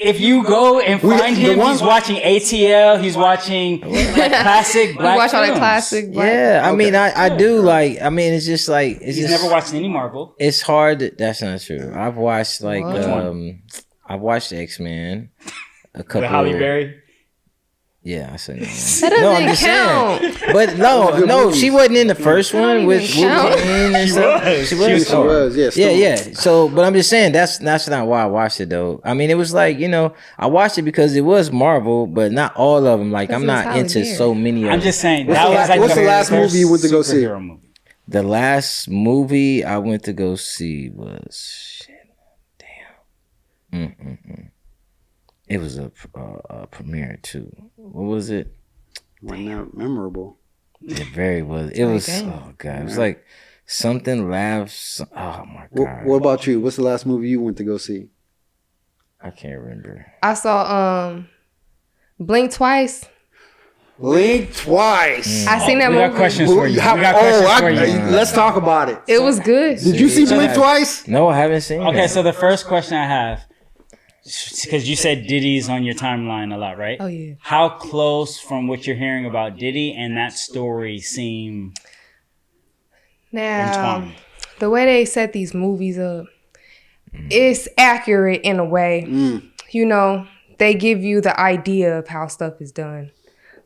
If you go and find the him, one- he's watching ATL. He's watching like classic You black watch all that films. classic. Black- Yeah, I mean, Okay. I do like. I mean, it's just like it's He's just, never watched any Marvel. It's hard. That's not true. I've watched like What? Which one? I've watched X-Men. A couple. With Halle Berry. Yeah, I said That doesn't count. But no, movies. she wasn't in the first one with even count. Wolverine and stuff. was. She She was. was. She was, yeah. Storm. Yeah. So, but I'm just saying that's not why I watched it though. I mean, it was like I watched it because it was Marvel, but not all of them. Like Because I'm it was not Halle into Berry. so many of I'm them. just saying. What's that the was last- like what's the last first movie you went to go see? superhero movie. The last movie I went to go see was It was a premiere too. What was it? Wasn't that memorable? It was. It was. dang. Oh god! It was like something laughs. Oh my god! What about you? What's the last movie you went to go see? I can't remember. I saw Blink Twice. Blink Twice. I seen that We movie. got questions for you. We got questions for you. Let's talk about it. It was good. Did you see Blink twice? No, I haven't seen. Okay, it. so the first question I have, because you said Diddy's on your timeline a lot, right? Oh yeah. How close from what you're hearing about Diddy and that story seem Now, entwined? the way they set these movies up, it's accurate in a way. You know, they give you the idea of how stuff is done.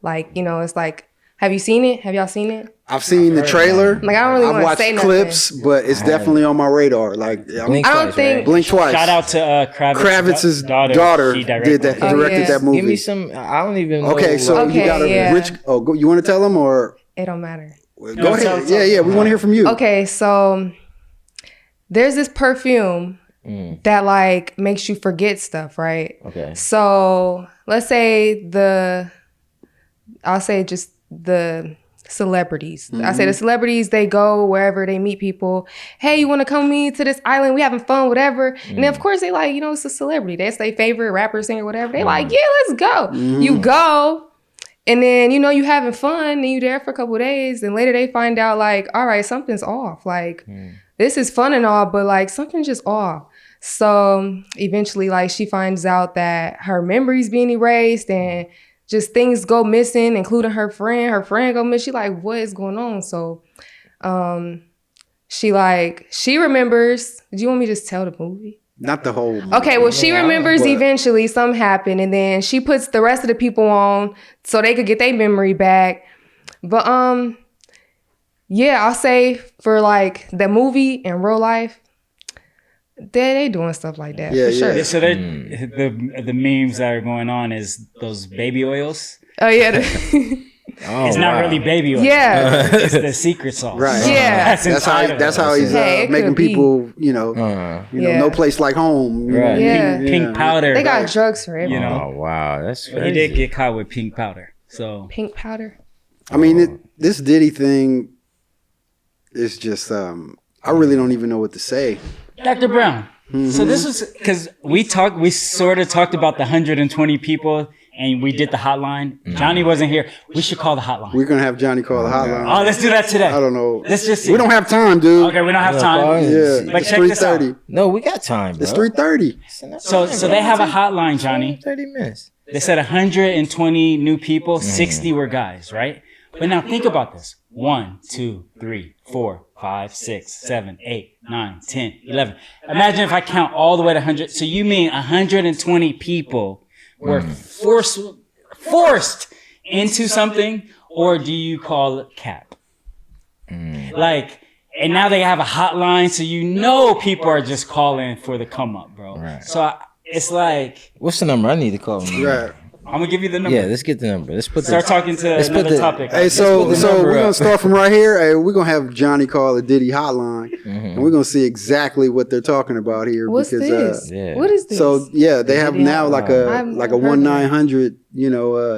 Like, it's like, have you seen it? Have y'all seen it? I've seen the trailer. Like, I don't really I've wanna watched say nothing. clips, but it's definitely on my radar. Like, Blink I don't twice, think- right? Blink twice. Shout out to Kravitz's daughter She did that, Oh, directed yeah. that movie. Give me some. I don't even. Okay, know, so like- you got a yeah. which? Oh, you want to tell them or It don't matter. go ahead? Yeah, we want to hear from you. Okay, so there's this perfume that like makes you forget stuff, right? Okay. So let's say I'll say just the celebrities. I say the celebrities, they go wherever they meet people. Hey, you want to come with me to this island? We having fun, whatever. And then of course they like, it's a celebrity. That's their favorite rapper, singer, whatever. They like, yeah, let's go. You go. And then, you having fun and you there for a couple of days. And later they find out like, all right, something's off. Like, this is fun and all, but like something's just off. So eventually like she finds out that her memory's being erased and just things go missing, including her friend. Her friend go missing. She like, what is going on? So she remembers. Do you want me to just tell the movie? Not the whole. Movie. Okay, well, she remembers but- eventually something happened, and then she puts the rest of the people on so they could get their memory back. But yeah, I'll say for like the movie and real life, they doing stuff like that Yeah, for sure. yeah. So the memes that are going on is those baby oils. Oh yeah, it's not really baby oil. Yeah. It's the secret sauce. Right. Yeah. That's how he's Hey, it making could be. people, Yeah. no place like home. you know? Right. Yeah. Pink powder. They got drugs for it. You know. Oh wow, that's But crazy. he did get caught with pink powder. So Pink powder. I mean, this Diddy thing is just, I really don't even know what to say. Dr. Brown. So this was because we sort of talked about the 120 people and we did the hotline. Johnny wasn't here. We should call the hotline. We're going to have Johnny call the hotline. Oh, let's do that today. I don't know. Let's just see. We don't have time, dude. Okay, we don't have time. Yeah, But it's check this out. 3:30. No, we got time, bro. It's 3:30. So they have a hotline, Johnny. 30 minutes. They said 120 new people, 60 were guys, right? But now think about this. 1, 2, 3, 4, 5, 6, 7, 8, 9, 10, 11. Imagine if I count all the way to 100. So you mean 120 people were forced into something, or do you call it cap? Like, and now they have a hotline, so people are just calling for the come up, bro. Right. So it's like, What's the number? I need to call him. Right. I'm gonna give you the number. Yeah, let's get the number. Let's put Start talking to let's put another the- topic. Hey, so put the number we're going up. to start from right here. Hey, we're going to have Johnny call the Diddy hotline, and we're going to see exactly what they're talking about here. What's because, this? yeah. What is this? So, yeah, they have Diddy now like hotline. a I've never heard of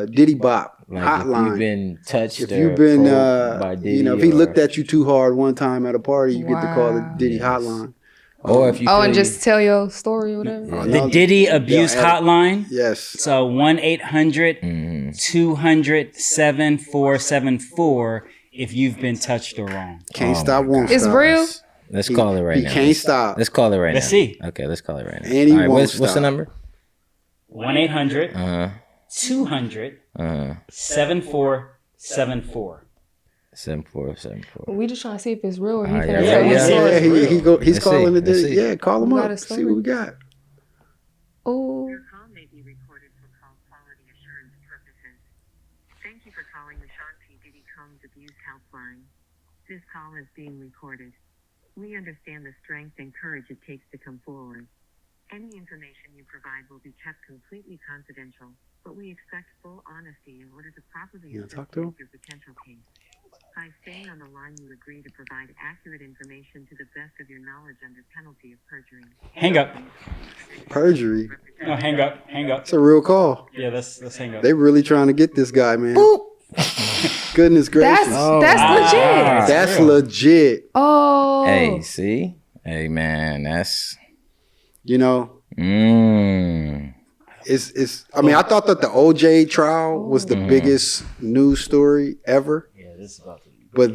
1-900, Diddy Bop Like hotline. if you've been touched If or you've been, probed by Diddy if he or- looked at you too hard one time at a party, you get to call the Wow. Diddy hotline. or if you and feel just tell your story or whatever. The Diddy abuse hotline. Yes. So 1-800 200-7474 if you've been touched or wrong. Can't stop, won't It's stop. real. let's call it right He now. can't stop. Let's call it right Let's now. see. Okay, let's call it right now. And he All right, won't what's the stop. number? 1-800 Uh-huh. 200 Uh-huh. 7474. 7474. We just trying to see if it's real or he Alright, finna yeah, tell yeah, his yeah. story. He's Let's calling see. the Let's Diddy. see. Yeah, call him We up. got a See story. what we got. Oh, Your call may be recorded for call quality assurance purposes. Thank you for calling the Sean P. Diddy Combs Abuse Helpline. This call is being recorded. We understand the strength and courage it takes to come forward. Any information you provide will be kept completely confidential, but we expect full honesty in order to properly You wanna assess talk to him? your potential case. By staying on the line, you agree to provide accurate information to the best of your knowledge under penalty of perjury. Hang up. Perjury. No, hang up. Hang up. It's a real call. Yeah, let's hang up. They really trying to get this guy, man. Goodness gracious. that's legit. That's legit. Oh, Hey, see? Hey, man, that's... It's I mean, I thought that the OJ trial was the biggest news story ever. Yeah, this is about to be. But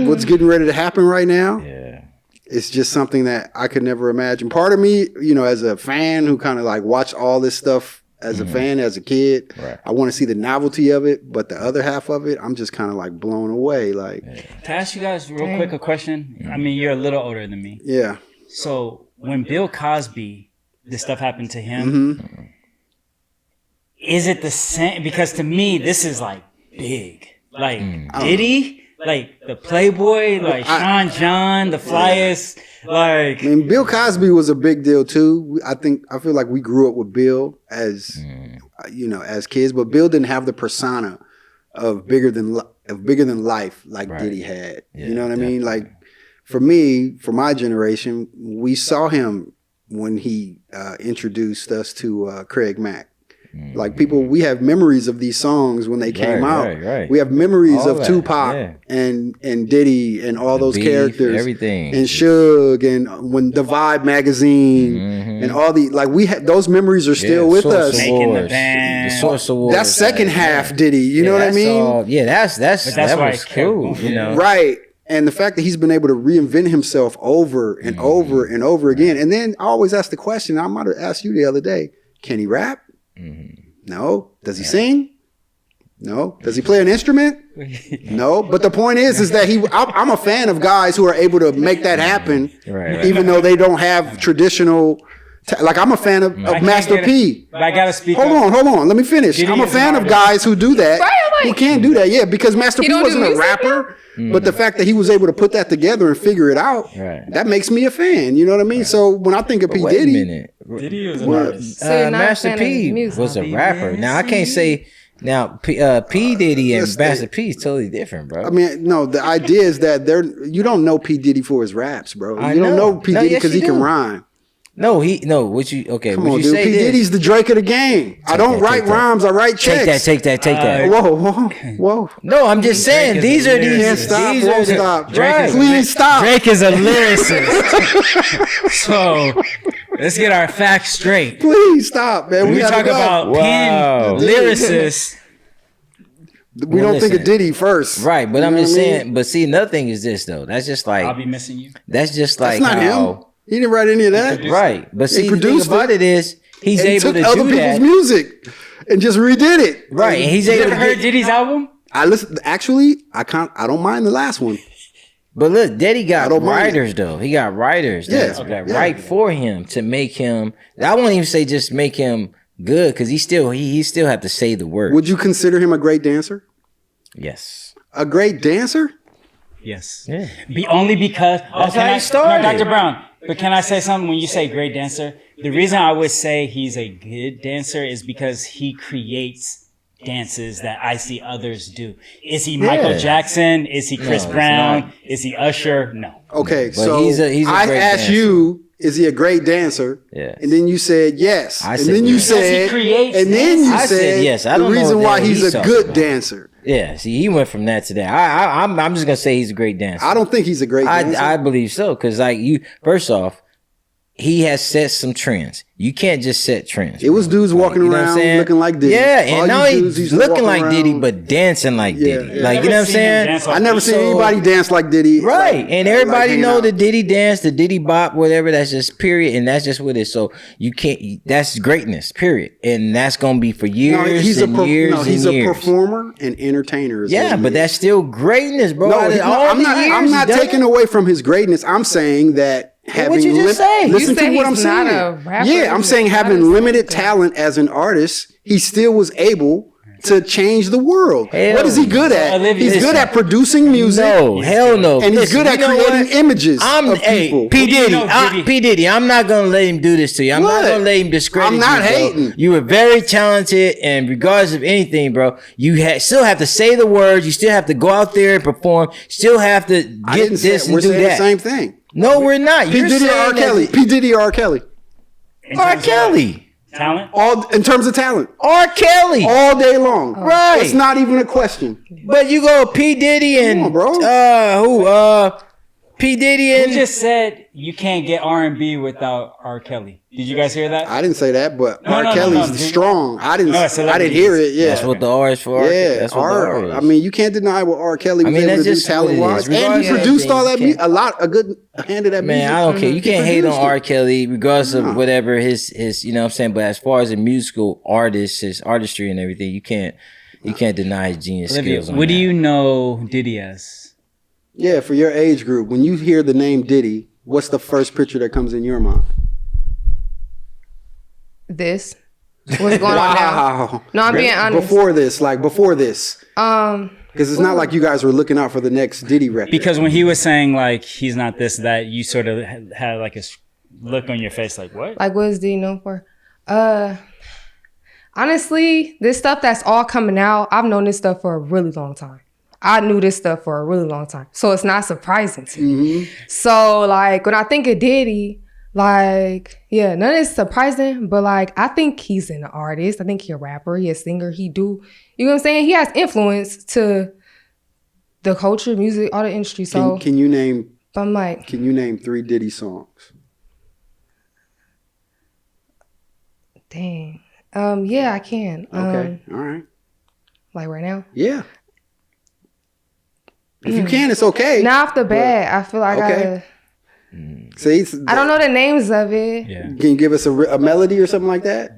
what's getting ready to happen right now, Yeah. it's just something that I could never imagine. Part of me, as a fan who kind of like watched all this stuff as a fan, as a kid, Right. I want to see the novelty of it. But the other half of it, I'm just kind of like blown away. Like, To ask you guys real quick a question. I mean, you're a little older than me. yeah. So when Bill Cosby, this stuff happened to him, Mm-hmm. is it the same? Because to me, this is like big. Like Diddy, like the Playboy, like Sean John, the flyest, like I mean, Bill Cosby was a big deal too. I feel like we grew up with Bill as as kids, but Bill didn't have the persona of bigger than life like Right. Diddy had. Yeah, You know what I mean? Like for me, for my generation, we saw him when he introduced us to Craig Mack. Like we have memories of these songs when they came out. right. We have memories All of that, Tupac yeah. and Diddy and all those Beef, characters, everything. and Suge and when the Vibe magazine and all the we had those memories are still with Source us. Making the Awards. band. The Source Awards. That's second half Diddy. You know what I that's mean? all- yeah, that's that's that why was I cool. care. You know, Right. And the fact that he's been able to reinvent himself over and over and over again. And then I always ask the question, I might have asked you the other day, can he rap? No. Does he sing? No. Does he play an instrument? No. But the point is that I'm a fan of guys who are able to make that happen, Right. even though they don't have traditional. Like I'm a fan of I can't Master get it. P. But I gotta speak. Hold on. Let me finish. Diddy I'm a is fan an of artist. guys who do that. Right, I'm Who like- can't do that, yeah, because Master He P don't do wasn't a music rapper, but the fact that he was able to put that together and figure it out, Right. that makes me a fan. You know what I mean? So when I think of P Wait a Diddy, minute. Diddy was an What? artist. So you're not a Master fan of P music. was a rapper. Now I can't say Now, P Diddy and Let's Master P is totally different, bro. I mean, no, the idea is that you don't know P Diddy for his raps, bro. I You don't know. know P No, Diddy yes, because you he can do. rhyme. No, what you Come would on, you dude. say P this? Diddy's the Drake of the game. I don't that, write take that. rhymes. I write checks. Take that. Whoa. No, I'm just saying is these a are these. Can't stop. These Won't are the, stop. Right. Please stop. Drake is a lyricist. So let's get our facts straight. Please stop, man. We gotta talk go. about Wow. pen lyricists. We don't think of listen. Diddy first. Right, but You I'm know just what I mean? saying. But see, another thing is this though. That's just I'll like be missing you. that's just like That's not how, him. He didn't write any of that. Right, but see, the thing produced about it is he's And he able took to other do people's that. music and just redid it. Right, and he's You able ever to heard get, Diddy's album? I listen. Actually, I don't mind the last one. But look, Diddy got don't mind writers though. He got writers that, Yeah, that yeah. write for him to make him. I won't even say just make him good because he still have to say the word. Would you consider him a great dancer? Yes. A great dancer? Yes. Yeah. Only because That's how he started. No, Dr. Brown. But can I say something? When you say great dancer, the reason I would say he's a good dancer is because he creates dances that I see others do. Is he Michael Yeah. Jackson? Is he Chris No, he's Brown? not. Is he Usher? No. Okay, But so he's a I great asked dancer. you, is he a great dancer? Yes. And then you said yes. I and said then you yes. Because he said, creates and then you I said said, yes. I the don't know reason what why the hell he's he's a talking good about. dancer. Yeah. See, he went from that to that. I'm just gonna say he's a great dancer. I don't think he's a great dancer. I believe so because like you, first off, he has set some trends. You can't just set trends. It was dudes walking you know what I'm around saying? looking like Diddy. Yeah, All and now you dudes he's used to looking walk like Diddy, around- but dancing like Yeah, Diddy. yeah. Like you know what I'm saying? I never seen So- anybody dance like Diddy. Right, and everybody hanging know out. the Diddy dance, the Diddy bop, whatever. That's just period, and that's just what it is. So you can't. That's greatness, period, and that's gonna be for years No, he's and years and he's years. a performer and entertainer. is what Yeah, he but is. that's still greatness, bro. No, Out of no, all I'm the not. years I'm not he's done taking it. away from his greatness. I'm saying that having what'd you just say? You Listen said to what I'm he's not saying. a rapper. Yeah, I'm He's saying not having a limited singer. talent as an artist, he still was able to change the world. Hell What is he good no. at? Olivia, He's good listen. at producing music. No, hell no. And he's Listen, good at you know creating what? images I'm of people. P What do you Diddy, know, Diddy? P Diddy. I'm not gonna let him do this to you. I'm What? not gonna let him discredit I'm not you, bro. hating. You were very talented, and regardless of anything, bro, you still have to say the words. You still have to go out there and perform. Still have to I get didn't say this we're and do saying that. the same thing. No, we're not. P You're Diddy or R. saying that- Kelly? P Diddy or R. Kelly? In R. terms of Kelly. talent? All in terms of talent, R. Kelly. all day long. Right. It's not even a question. But you go P Diddy and on, bro. P Diddy You and just said you can't get R&B without R. Kelly. Did you guys hear that? I didn't say that, but No, R. no, no, Kelly's no, dude. strong. I didn't. No, I celebrities. didn't hear it. Yeah, that's what the R is for. Yeah, That's what the R is. I mean, you can't deny what R. Kelly was I mean, able that's to do just what it talent wise, is. and he Regardless of produced all that everything, you a good hand of that music. Man, I don't care. You can't hate on produced it. R. Kelly, regardless No. of whatever his you know what I'm saying. But as far as a musical artist, his artistry and everything, you can't deny his genius Olivia, skills. On what do that. you know Diddy as? Yeah, for your age group, when you hear the name Diddy, what's the first picture that comes in your mind? This. What's going on now? Wow. No, I'm being honest. Before this, because it's not like you guys were looking out for the next Diddy record. Because when he was saying like he's not this that, you sort of had like a look on your face like what? Like, what is D known for? Honestly, this stuff that's all coming out, I've known this stuff for a really long time. I knew this stuff for a really long time. So it's not surprising to me. So, like, when I think of Diddy, like, yeah, none of it's surprising, but, like, I think he's an artist. I think he's a rapper. He's a singer. You know what I'm saying? He has influence to the culture, music, all the industry. So, Can you name I'm like, 3 Diddy songs? dang. Yeah, I can. Okay, all right. Like right now? Yeah. If you can, it's okay. Now off the bat, I feel like Okay. See, I don't know the names of it. Yeah. Can you give us a melody or something like that?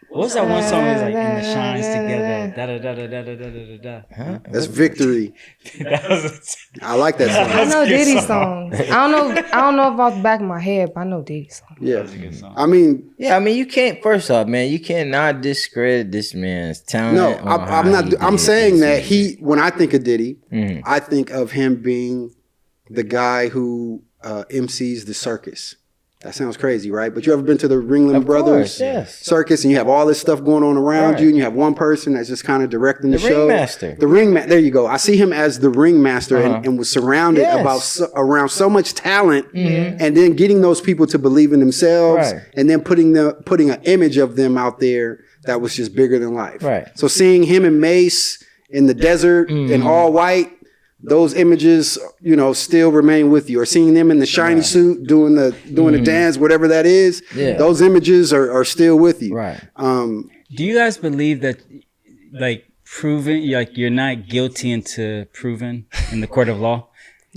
What was that one song? It was like in the shines together. Da da da da da da da da da. That's Victory. That was I like that I song. know a good Diddy song. songs. I don't know off the back of my head, but I know Diddy songs. Yeah. a good song. I mean, Yeah, I mean, you can't. First off, man, you cannot discredit this man's talent. no, on how I'm not. he I'm did saying this. that when I think of Diddy, Mhm. I think of him being the guy who MCs the circus. That sounds crazy, right? But you ever been to the Ringling Of Brothers course, yes. circus, and you have all this stuff going on around Right. you, and you have one person that's just kind of directing the The show. ringmaster. The ringmaster. There you go. I see him as the ringmaster, and was surrounded Yes. around so much talent, and then getting those people to believe in themselves, Right. and then putting an image of them out there that was just bigger than life. Right. So seeing him and Mace in the desert in all white. Those images, still remain with you. Or seeing them in the shiny suit doing the dance, whatever that is. Yeah. Those images are still with you. Right. Do you guys believe that, like, proven, like, you're not guilty until proven in the court of law?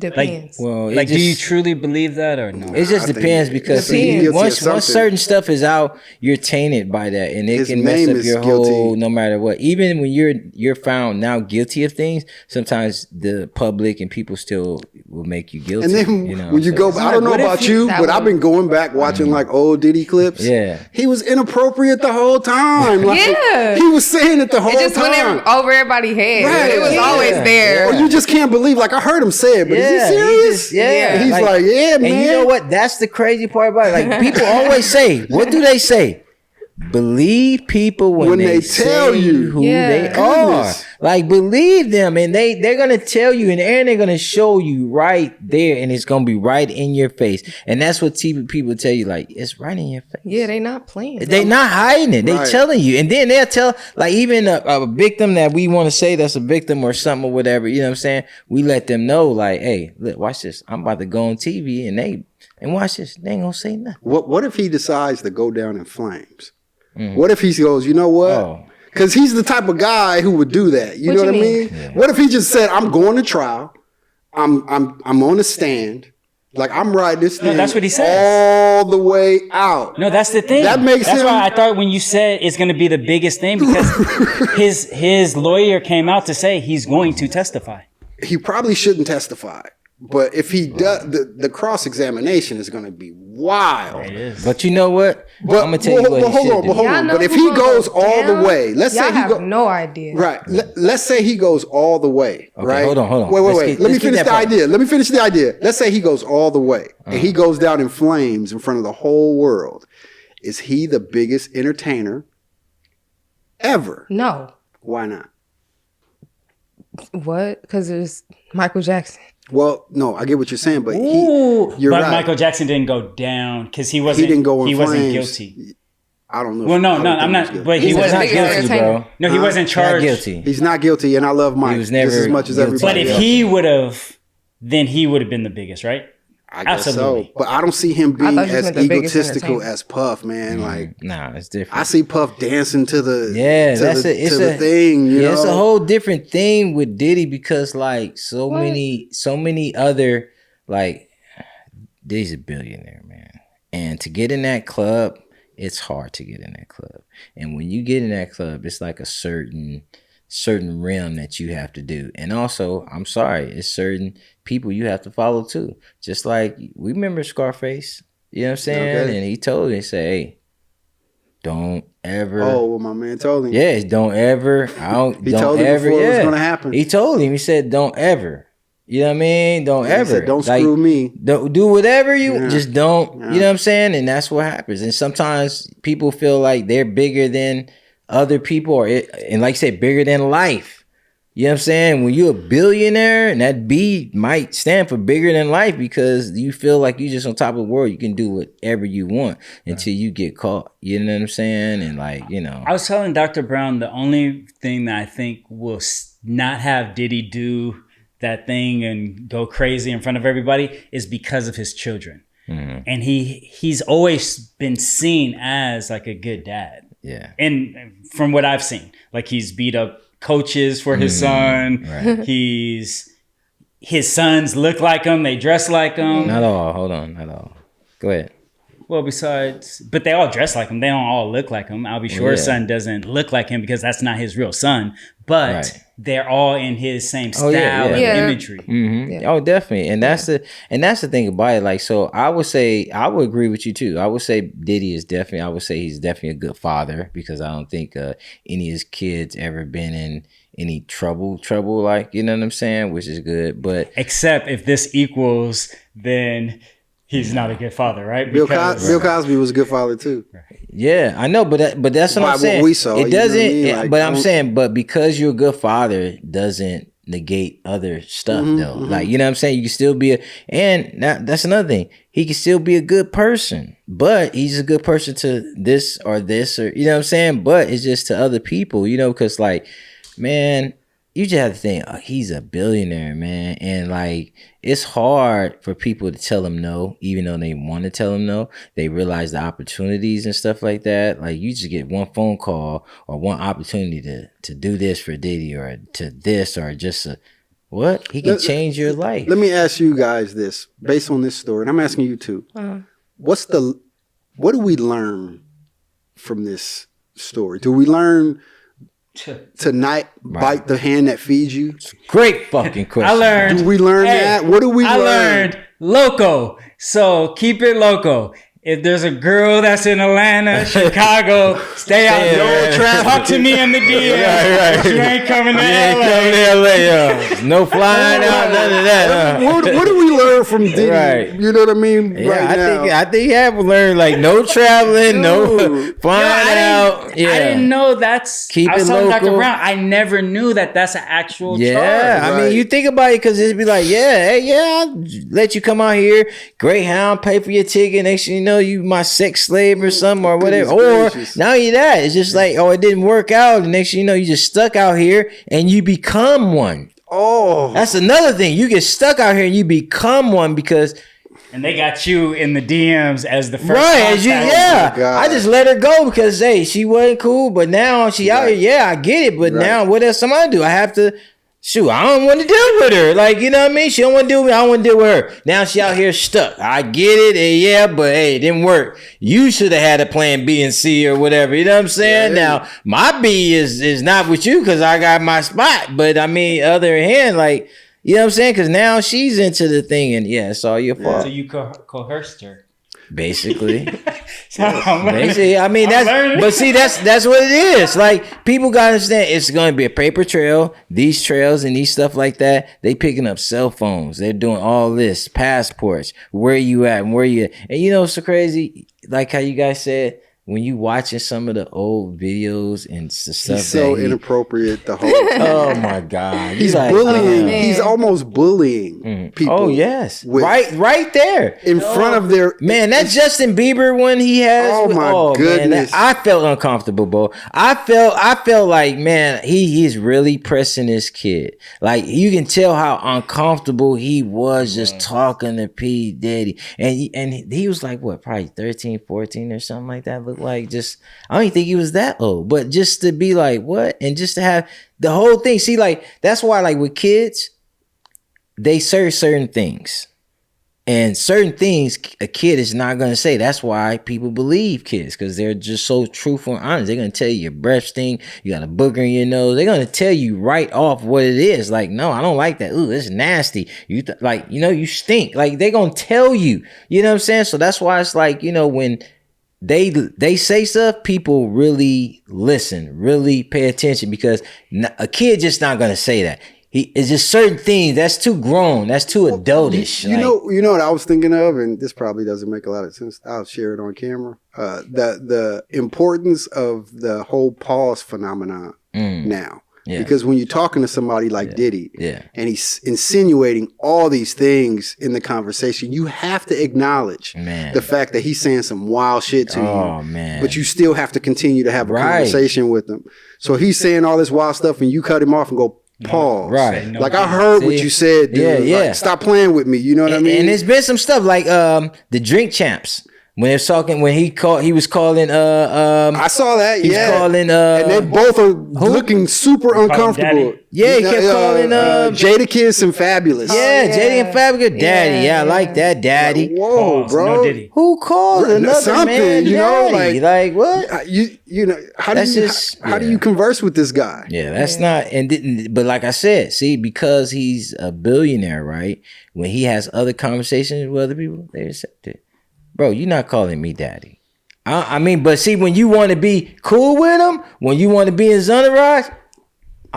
Depends. Well, Like, do you truly believe that or no? It just I think depends because Depends. see, Guilty of once something. certain stuff is out, you're tainted by that, and it His can mess name up is your guilty. whole. No matter what, even when you're found now guilty of things, sometimes the public and people still will make you guilty. And then when you so- go, I don't know what if about you- you, that but I've was- been going back watching like old Diddy clips. Yeah. He was inappropriate the whole time. Like, Yeah. He was saying it the whole It just went time. over everybody's head. Right, It was yeah. always there. Or you just can't believe, like I heard him say it, but is he Yeah, serious? yeah. He's like, yeah, man. And you know what? That's the crazy part about it. Like people always say, what do they say? Believe people when they tell say you. who Yeah. they are. Goodness. Like believe them, and they're gonna tell you, and they're gonna show you right there, and it's gonna be right in your face. And that's what TV people tell you, like it's right in your face. Yeah, they not playing. They not hiding it. They Right. telling you, and then they'll tell like even a victim that we want to say that's a victim or something or whatever. You know what I'm saying? We let them know like, hey, look, watch this. I'm about to go on TV, and watch this. They ain't gonna say nothing. What if he decides to go down in flames? What if he goes, you know what? Oh. Because he's the type of guy who would do that. You What know you what I mean? mean? What if he just said, I'm going to trial. I'm on the stand. Like I'm riding this thing that's what he says. all the way out. No, that's the thing. That makes That's him- why I thought when you said it's going to be the biggest thing because his lawyer came out to say he's going to testify. He probably shouldn't testify. But if he does, the cross examination is going to be wild. It is. But you know what? But, I'm gonna tell you what he hold should on, do. but hold Y'all on. know But if who he gonna goes go all the down? way, let's Y'all say he have goes. no idea. Right. Let's say he goes all the way. Okay, right. hold on. Wait. Let's Let me get finish that the part. idea. Let me finish the idea. Let's say he goes all the way and he goes down in flames in front of the whole world. Is he the biggest entertainer ever? No. Why not? What? Because there's Michael Jackson. Well, no, I get what you're saying, but Ooh, you're but right. Michael Jackson didn't go down because he wasn't. he didn't go in He flames. wasn't guilty. I don't know. Well, no, I don't no, think I'm he was not. guilty. But he He's He's the not wasn't. biggest guilty, entertainer. bro. No, he wasn't Not charged. guilty. He's not guilty, and I love Mike was just never as much as guilty. everybody. But if else. he would have, then he would have been the biggest, right? I guess Absolutely. so. But I don't see him being thought you as meant the biggest egotistical entertainer. as Puff, man. Like Nah, it's different. I see Puff dancing to the That's the it's a thing. You know, it's a whole different thing with Diddy because like so many other like Diddy's a billionaire, man, and to get in that club, it's hard to get in that club. And when you get in that club, it's like a certain realm that you have to do. And also, I'm sorry, it's certain people you have to follow too. Just like we remember Scarface, you know what I'm saying? Okay. And he told me, say, hey, don't ever. Oh, well, my man told him. Yeah, don't ever. I don't. He don't told him ever. before it was yeah. gonna happen. He told him. He said, "Don't ever." You know what I mean? Don't He ever. said, don't Like, screw me. Don't do whatever you Yeah. just don't. Yeah. You know what I'm saying? And that's what happens. And sometimes people feel like they're bigger than other people, and like I said, bigger than life. You know what I'm saying? When you're a billionaire, and that B might stand for bigger than life because you feel like you're just on top of the world. You can do whatever you want until you get caught. You know what I'm saying? And like, you know. I was telling Dr. Brown the only thing that I think will not have Diddy do that thing and go crazy in front of everybody is because of his children. Mhm. And he's always been seen as like a good dad. Yeah. And from what I've seen, like he's beat up coaches for his son. Right. His sons look like him. They dress like him. Not all. Hold on. Not all. Go ahead. Well, but they all dress like him. They don't all look like him. I'll be sure his yeah. son doesn't look like him because that's not his real son. But Right. they're all in his same style yeah, and yeah. imagery. Mm-hmm. Yeah. Oh, definitely. And that's the thing about it. Like, so I would agree with you too. I would say Diddy is definitely. I would say he's definitely a good father because I don't think any of his kids ever been in any trouble. Like, you know what I'm saying, which is good. But Except if this equals, then he's not a good father, right? Bill Cosby was a good father too. Yeah, I know, but that's what I'm saying. What we saw, it doesn't. Like, but I'm saying, but because you're a good father doesn't negate other stuff, though. Like, you know what I'm saying? You can still be that's another thing. He can still be a good person, but he's a good person to this, or you know what I'm saying? But it's just to other people, you know, because like, man, you just have to think, he's a billionaire, man. And like, it's hard for people to tell him no, even though they want to tell him no. They realize the opportunities and stuff like that. Like, you just get one phone call or one opportunity to do this for Diddy, or to this, or just what? He can change your life. Let me ask you guys this, based on this story, and I'm asking you too. What do we learn from this story? Do we learn to not bite the hand that feeds you? Great fucking question. I learned. Do we learn that? What do we learn? I learned loco. So keep it loco. If there's a girl that's in Atlanta, Chicago, stay out there. Talk to me in the DM. Right. You ain't coming to LA. Coming to LA. No flying out, none of that. What do we learn from Diddy? Right. You know what I mean? Yeah, I think you have to learn, like, no traveling, no flying out. Yeah. I didn't know that's. Keep I was it telling Dr. local. Brown, I never knew that's an actual charge. Yeah, I mean, you think about it, because it'd be like, I'll let you come out here, Greyhound, pay for your ticket. Next thing you know, you my sex slave or something, or whatever. Or not only that, it's just like, it didn't work out. The next thing you know, you just stuck out here and you become one. Oh, that's another thing. You get stuck out here and you become one because. And they got you in the DMs as the first. Right, I just let her go because she wasn't cool, but now she out here. Yeah, I get it, but now what else am I do? I have to. Shoot, I don't want to deal with her. Like, you know what I mean? She don't want to deal with me. I don't want to deal with her. Now she out here stuck. I get it. But hey, it didn't work. You should have had a plan B and C or whatever. You know what I'm saying? Now, my B is not with you because I got my spot. But I mean, other hand, like, you know what I'm saying? Because now she's into the thing, and it's all your fault. So you coerced her. Basically. I mean, that's what it is. Like, people gotta understand, it's gonna be a paper trail. These trails and these stuff like that, they picking up cell phones. They're doing all this, passports, where you at and where you at. And you know what's so crazy? Like how you guys said, when you watching some of the old videos and stuff, he's so inappropriate the whole time. Oh my God, he's like, bullying. He's almost bullying people. Oh yes, right there in front of their man. That Justin Bieber one he has. Oh my goodness, man, I felt uncomfortable, bro. I felt like, man, he's really pressing this kid. Like, you can tell how uncomfortable he was just talking to P Diddy, and he was like, what, probably 13, 14 or something like that. Like, just, I don't even think he was that old, but just to be like, what? And just to have the whole thing. See, like, that's why, like, with kids, they say certain things, and certain things a kid is not going to say. That's why people believe kids, because they're just so truthful and honest. They're going to tell you your breath stink, you got a booger in your nose. They're going to tell you right off what it is. Like, no, I don't like that. Ooh, it's nasty. You you stink. Like, they're going to tell you, you know what I'm saying? So that's why it's like, you know, when they say stuff, people really listen, really pay attention, because a kid just not gonna say that. It's just certain things that's too grown, that's too adultish. You know what I was thinking of, and this probably doesn't make a lot of sense. I'll share it on camera. The importance of the whole pause phenomenon now. Yeah. Because when you're talking to somebody like Diddy, and he's insinuating all these things in the conversation, you have to acknowledge the fact that he's saying some wild shit to you. Man. But you still have to continue to have a conversation with him. So he's saying all this wild stuff, and you cut him off and go, pause. Right. Like, I heard what you said, dude. Like, stop playing with me. You know what I mean? And there's been some stuff like the Drink Champs. When he was calling. I saw that. He was calling. And they both are looking super uncomfortable. Yeah, he kept calling. Jadakiss and Fabulous. Yeah, Jada and Fabulous. Daddy. Yeah, I like that, Daddy. Like, whoa, bro. No Diddy. Who called another something, man? You know, like what? You know, how do you converse with this guy? Yeah, that's not. But like I said, see, because he's a billionaire, right? When he has other conversations with other people, they accept it. Bro, you're not calling me daddy. I mean, but see, when you want to be cool with him, when you want to be in his entourage,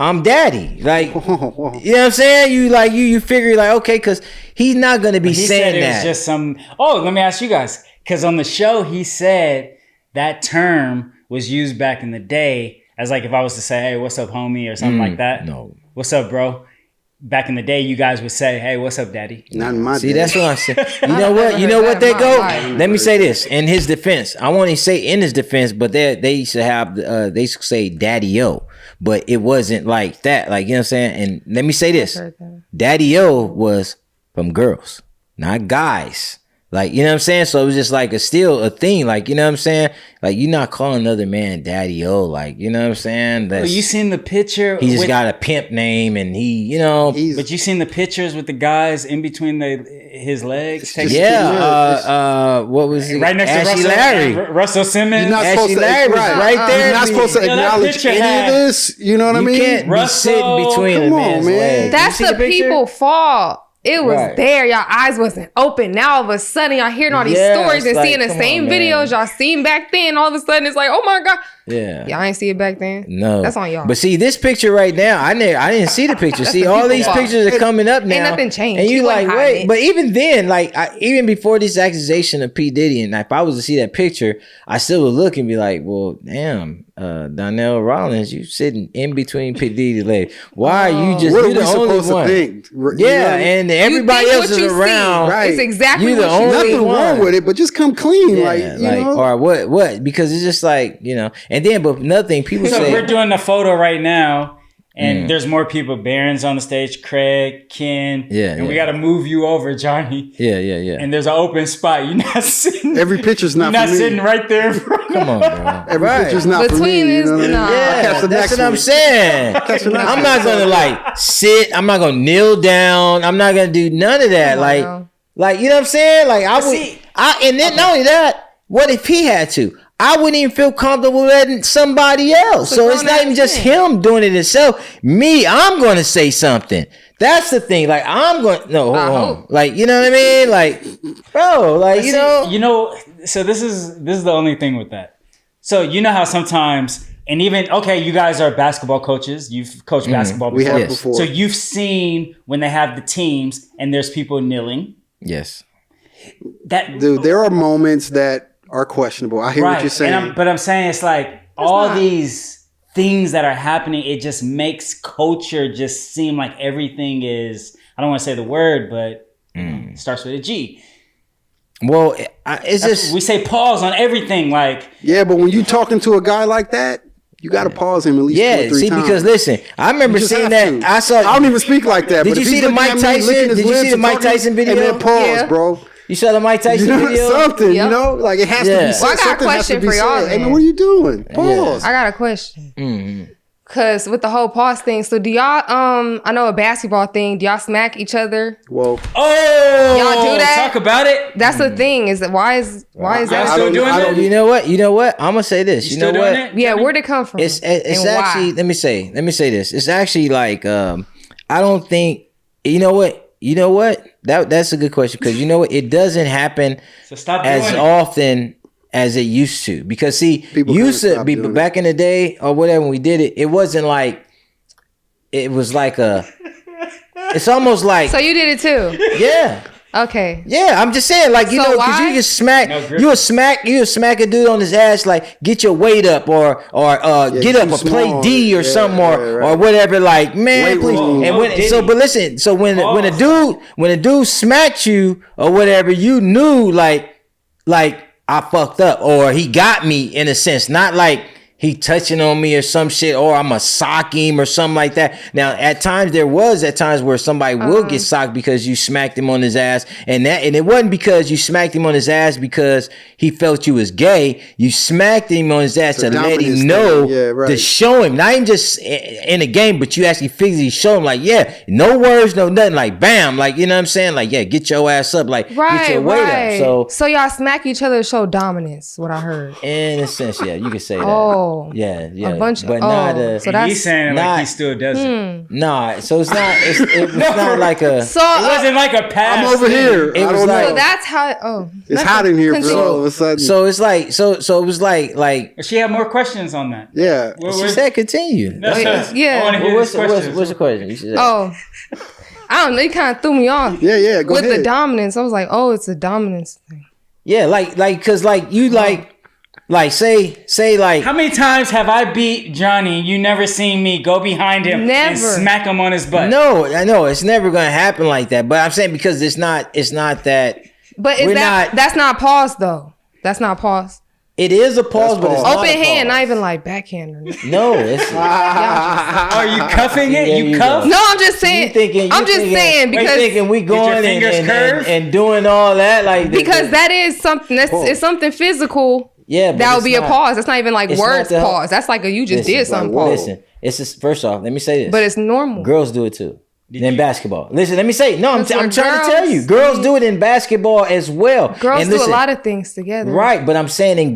I'm daddy. Like, you know what I'm saying? You figure like, okay, because he's not going to be saying that. It was just some, let me ask you guys. Because on the show, he said that term was used back in the day as like if I was to say, hey, what's up, homie, or something like that. No. What's up, bro? Back in the day, you guys would say, hey, what's up, daddy? Not in my See, day. that's what I'm saying. You know what? You know what they go? Let me say this. In his defense, I won't even say in his defense, but they used to have, they used to say daddy-o. But it wasn't like that. Like, you know what I'm saying? And let me say this. Daddy-o was from girls, not guys. Like, you know what I'm saying? So it was just like still a thing. Like, you know what I'm saying? Like, you're not calling another man daddy-o. Like, you know what I'm saying? Well, you seen the picture? He just got a pimp name and he, you know. But you seen the pictures with the guys in between his legs? Yeah. What was it? Right next Ashley to Larry. Russell Simmons. You're not Ashley supposed to, Larry was right there. You're not supposed to acknowledge any of this. You know what I mean? You can't be sitting between a man's legs. That's the people fault. It was Right. there. Y'all eyes wasn't open. Now all of a sudden y'all hearing all these stories and like, seeing the come same on, videos man. y'all seen back then. All of a sudden it's like, oh my God. Yeah. Y'all ain't see it back then? No. That's on y'all. But see, this picture right now, I didn't see the picture. See, all these pictures are coming up now. Ain't nothing changed. And He you like, wasn't wait. hiding it. But even then, like, even before this accusation of P Diddy, and if I was to see that picture, I still would look and be like, well, damn, Donnell Rollins, you sitting in between P Diddy's legs. Why are you just, What you're are we the only supposed one? to think? Yeah, and everybody think else what is you around. see. Right. It's exactly You the what you only see. Nothing wrong with it, but just come clean. Yeah, like, you know? or what? Because it's just like, you know, and then, but another thing, people So say, we're doing the photo right now, and there's more people. Barron's on the stage, Craig, Ken, and we got to move you over, Johnny. yeah. And there's an open spot. You're not sitting. Every picture's not You're not for me. sitting right there in front. come on, bro. Every picture's not for Between me. is You know what I mean? nah. I'll catch Yeah, the that's next what I'm one. saying. Catch the next I'm one. not gonna like sit. I'm not gonna kneel down. I'm not gonna do none of that. Come on Like, now. like you know what I'm saying? Like I would. see- And then not only that, what if he had to? I wouldn't even feel comfortable letting somebody else. So it's not even just him doing it himself. Me, I'm gonna say something. That's the thing. Like I'm going. No, hold on. hope. Like you know what I mean? Like, bro. Like you know. So this is the only thing with that. So you know how sometimes, and even you guys are basketball coaches. You've coached basketball before. We have Yes. before. So you've seen when they have the teams and there's people kneeling. Yes. That Dude, there are moments that are questionable. I hear what you're saying. But I'm saying it's like these things that are happening. It just makes culture just seem like everything is. I don't want to say the word, but it starts with a G. Well, it's just We say pause on everything. Like Yeah, but when you talking to a guy like that, you got to pause him at least 2 or 3 see times. because listen, I remember You just seeing have that. to. I saw. I don't even speak like that. Did but you if see he's the looking Mike at me, Tyson? licking his Did you lips see the and Mike talking, Tyson video? And then pause, Yeah. bro. You saw the Mike Tyson You know video? something, Yep. you know, like it has to Yeah. be said. Well, I got a Something has to question be for y'all said. Hey then. man, what are you doing? Pause. I got a question. Mm-hmm. Cause with the whole pause thing, so do y'all I know a basketball thing, do y'all smack each other? Well, Y'all do that? Talk about it. That's the thing. Is that why is Y'all that? still doing it? You know what? I'm gonna say this. You You still know doing what? it? Yeah, where'd it come from? It's and actually. why? Let me say this. It's actually like I don't think. You know what? That's a good question because you know what? It doesn't happen So stop as doing it. often as it used to because see, People used kinda to stopped be doing it. back in the day or whatever when we did it. It wasn't like. It was like a. It's almost like So you did it too. yeah. Okay. Yeah, I'm just saying, like, you So know, because why? you just smack, No, Griffin. you'll smack a dude on his ass, like, get your weight up, or get up, too or play small. D, or Yeah, something, or right. whatever. Like, man, Weight please. room. And Diddy. but listen, so when a dude smacked you or whatever, you knew like I fucked up, or he got me in a sense, not like. He touching on me or some shit, or I'm a sock him or something like that. Now, at times where somebody will get socked because you smacked him on his ass, and it wasn't because you smacked him on his ass because he felt you was gay. You smacked him on his ass to let dominance him know, thing. Yeah, right. to show him, not even just in a game, but you actually physically show him, like, yeah, no words, no nothing, like, bam, like, you know what I'm saying, like, yeah, get your ass up, like, get your weight up. So y'all smack each other to show dominance. What I heard. In a sense, yeah, you can say that. Oh. Oh. Yeah. A bunch but of, not so And that's he's saying it like not- he still does it. Nah, so it's not. It's not like a. so. It wasn't like a pass. I'm over here. It I was don't like- So know. that's how. Oh, It's hot in here, Continue. bro. All of a sudden. So it's like so it was like She had more questions on that. yeah. she said continue. Yeah. I want to hear What's this question. the question? You should say. Oh, I don't know. It kind of threw me off. Yeah. Go With ahead. the dominance, I was like, oh, it's a dominance thing. Yeah, cause you say like How many times have I beat Johnny? You never seen me go behind him and Never. smack him on his butt. no, I know it's never gonna happen like that. But I'm saying because it's not that But is We're that not- that's not pause though? That's not pause. it is a pause, but it's pause. not Open a hand, pause. not even like backhand. Or nothing. No, it's Are you cuffing it? There You you cuff? go. No, I'm just saying. I'm just saying you because thinking we going fingers curve? and doing all that like because that is something that's it's something physical. yeah, but That would it's be a not- pause. That's not even like it's not words the- pause. That's like a you just Listen, did something like, pause. Listen, it's just first off. Let me say this. But it's normal. Girls do it too. In basketball. Listen, let me say. No, I'm That's trying what to tell you. girls- Girls do it in basketball as well. Girls And do a listen, lot of things together. Right, but I'm saying in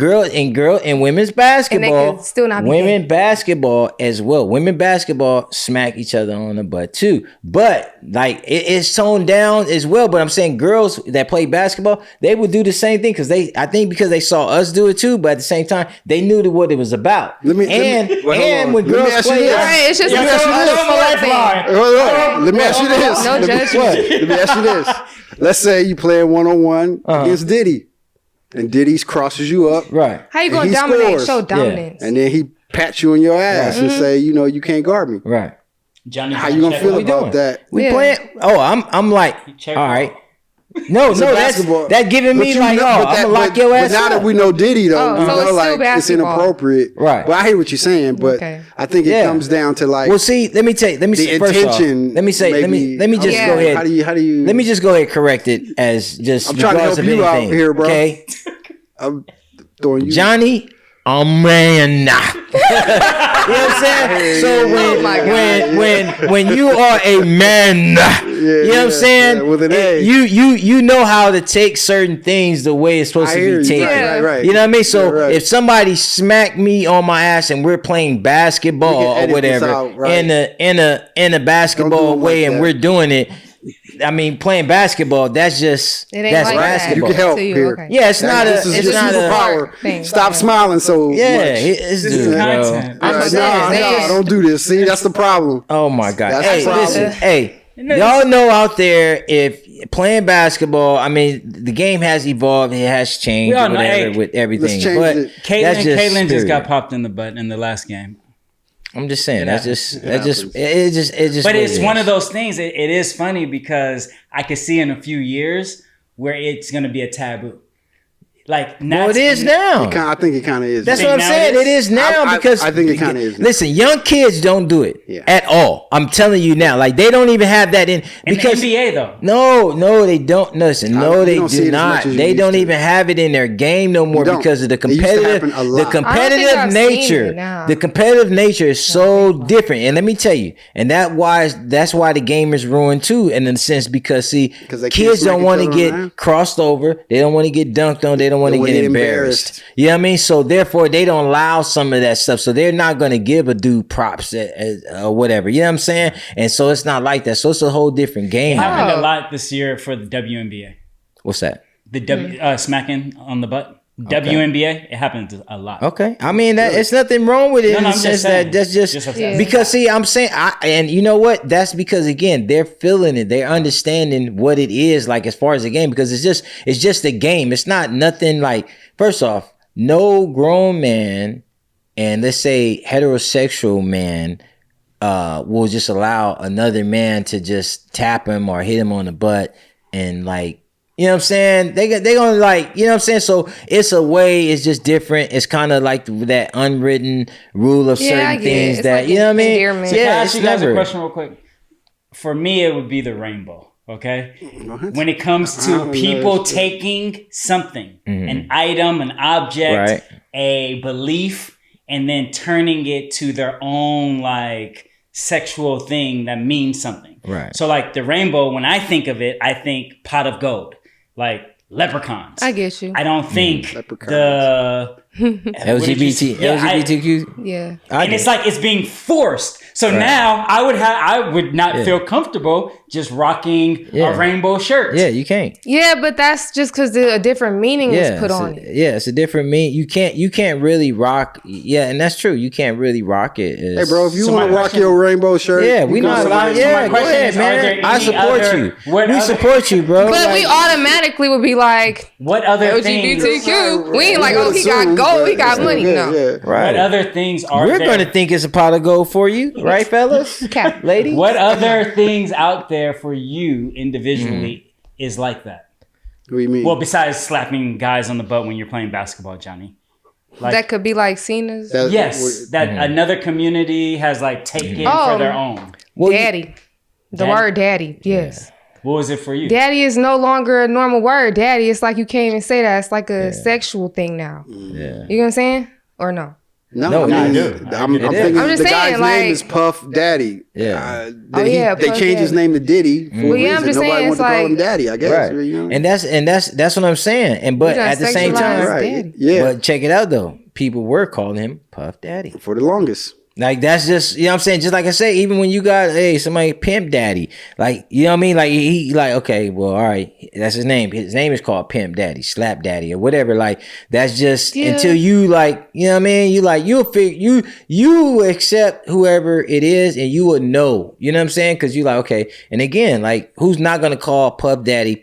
women's basketball, could still not be women gay. basketball as well. Women basketball smack each other on the butt too. But like it's toned down as well. But I'm saying girls that play basketball, they would do the same thing because they they saw us do it too. But at the same time, they knew what it was about. Wait, hold on. when Let me girls ask you play, this. Right, it's just Let me a ask you this. sport thing. Hold on. Let me ask you this. No judgment. Let me ask you this. Let's say you playing 1-on-1 against Diddy, and Diddy crosses you up, right? How you And gonna he dominate? scores. Show dominance. and then he pats you on your ass and say, you can't guard me. Right. Johnny, How you gonna feel we about doing? that? We Yeah. playing. Oh, I'm like, Check all it right. out. No, It's a basketball. that giving But me you like, know- oh, but I'm that- gonna lock but- your ass But now up. that we know Diddy, though, Oh, so it's still it's basketball. inappropriate. Right. But I hear what you're saying. But Okay. I think it Yeah. comes down to like Well, see, let me say the first off, intention. let me just Yeah. go ahead. How do you? Let me just go ahead and correct it as just I'm trying to regardless help of you out anything, here, bro. Okay, I'm throwing you. Johnny, a man. You know what I'm saying? So Oh my God. when you are a man, you know what I'm saying? yeah, with an A. You know how to take certain things the way it's supposed I to hear be you. taken. Yeah. Right. You know what I mean? So Yeah, right. if somebody smack me on my ass and we're playing We basketball can or edit this whatever out, right. in a basketball Don't do 'em way like and that. we're doing it, I mean playing basketball, that's just It ain't that's like that. basketball. You can help To you, here. okay. Yeah, it's not This a is it's your not a superpower. thing. Stop smiling so yeah, much. it's This dude, is bro. content. I'm Right, saying, no, don't do this. See, that's the problem. oh my god. That's Hey, the problem. listen, hey. Y'all know out there if playing basketball, I mean the game has evolved, it has changed, We all know, whatever hey, with everything. change But it. that's Caitlyn just got period. popped in the butt in the last game. I'm just saying It that's happens. just it just. But what it's it one is. of those things. It is funny because I could see in a few years where it's going to be a taboo. Like now, Well, it is now. I think it kind of is. That's think what I'm now saying. it It is? is now I because think it kinda is now. Listen, young kids don't do it Yeah. at all. I'm telling you now. Like they don't even have that in in because the NBA though. no, they don't. Listen, no, you they don't see do it as not. much as you They used don't to. even have it in their game no more You don't. because of the It used to competitive, happen a the lot. competitive I've seen nature. it now. The competitive nature is so different. And let me tell you, and that's why the game is ruined too. And in a sense, because see, 'Cause they can't kids smack don't each want to other get around. crossed over. They don't want to get dunked on. They don't want to wanna get get embarrassed. embarrassed. You know what I mean? So therefore, they don't allow some of that stuff. So they're not going to give a dude props or whatever. You know what I'm saying? And so it's not like that. So it's a whole different It game. happened Oh. a lot this year for the WNBA. What's that? The smacking on the butt. WNBA, it happens a lot. Okay, I mean that it's nothing wrong with it No, in no, the I'm just sense saying. that that's just Just a Yeah. because see, I'm saying, and you know what? That's because again, they're feeling it, they're understanding what it is like as far as the game because it's just a game. It's not nothing like. First off, no grown man, and let's say heterosexual man, will just allow another man to just tap him or hit him on the butt and like. You know what I'm saying? They gonna like, you know what I'm saying? So it's a way, it's just different. It's kind of like that unwritten rule of Yeah, I certain get it. things It's that, like you know what I mean? endearment. Can I Yeah, ask it's you guys never. a question real quick? For me, it would be the rainbow. Okay, when it comes to people taking something, an item, an object, Right. a belief, and then turning it to their own like sexual thing that means something. Right. So like the rainbow, when I think of it, I think pot of gold, like leprechauns. I get you. I don't think Leprechauns. the LGBTQ. Yeah. And it's like it's being forced. So now I would not feel comfortable just rocking a rainbow shirt. Yeah, you can't. Yeah, but that's just because a different meaning was put on it. Yeah, it's a different meaning. You can't really rock. Yeah, and that's true. You can't really rock it. Hey, bro, if you want to rock your rainbow shirt, we not allowed. Yeah, go ahead, man. I support you. We support you, bro. But we automatically would be like, what other things? LGBTQ. We ain't like, oh, he got gold, he got money. No. Right. What other things are We're there? going to think it's a pot of gold for you, right, fellas? Okay. Ladies? What other things out there for you individually is like that? What do you mean? Well, besides slapping guys on the butt when you're playing basketball, Johnny. Like, That could be like Cena's. that another community has like taken for their own. Well, Daddy. The word daddy. Yes. What was it for you? Daddy is no longer a normal word. Daddy, it's like you can't even say that. It's like a sexual thing now. Yeah. You know what I'm saying? Or no? No, I I mean, do. I'm thinking I'm just the saying, guy's like- name is Puff Daddy. Yeah. They Puff changed his Daddy. name to Diddy for a Well, yeah, I'm reason. just Nobody saying, wanted it's to call him like- Daddy, I guess. Right. You know? And that's what I'm saying. And but You done at the same sexualized time, right. Daddy. Yeah. but check it out though. People were calling him Puff Daddy. For the longest. Like that's just, you know what I'm saying? Just like I say, even when you got somebody Pimp Daddy, like, you know what I mean? Like he like, okay, well, all right, that's his name. His name is called Pimp Daddy, Slap Daddy, or whatever. Like that's just until you like, you know what I mean? You like you'll figure you accept whoever it is and you would know. You know what I'm saying? Cause you like, okay, and again, like who's not gonna call Puff Daddy,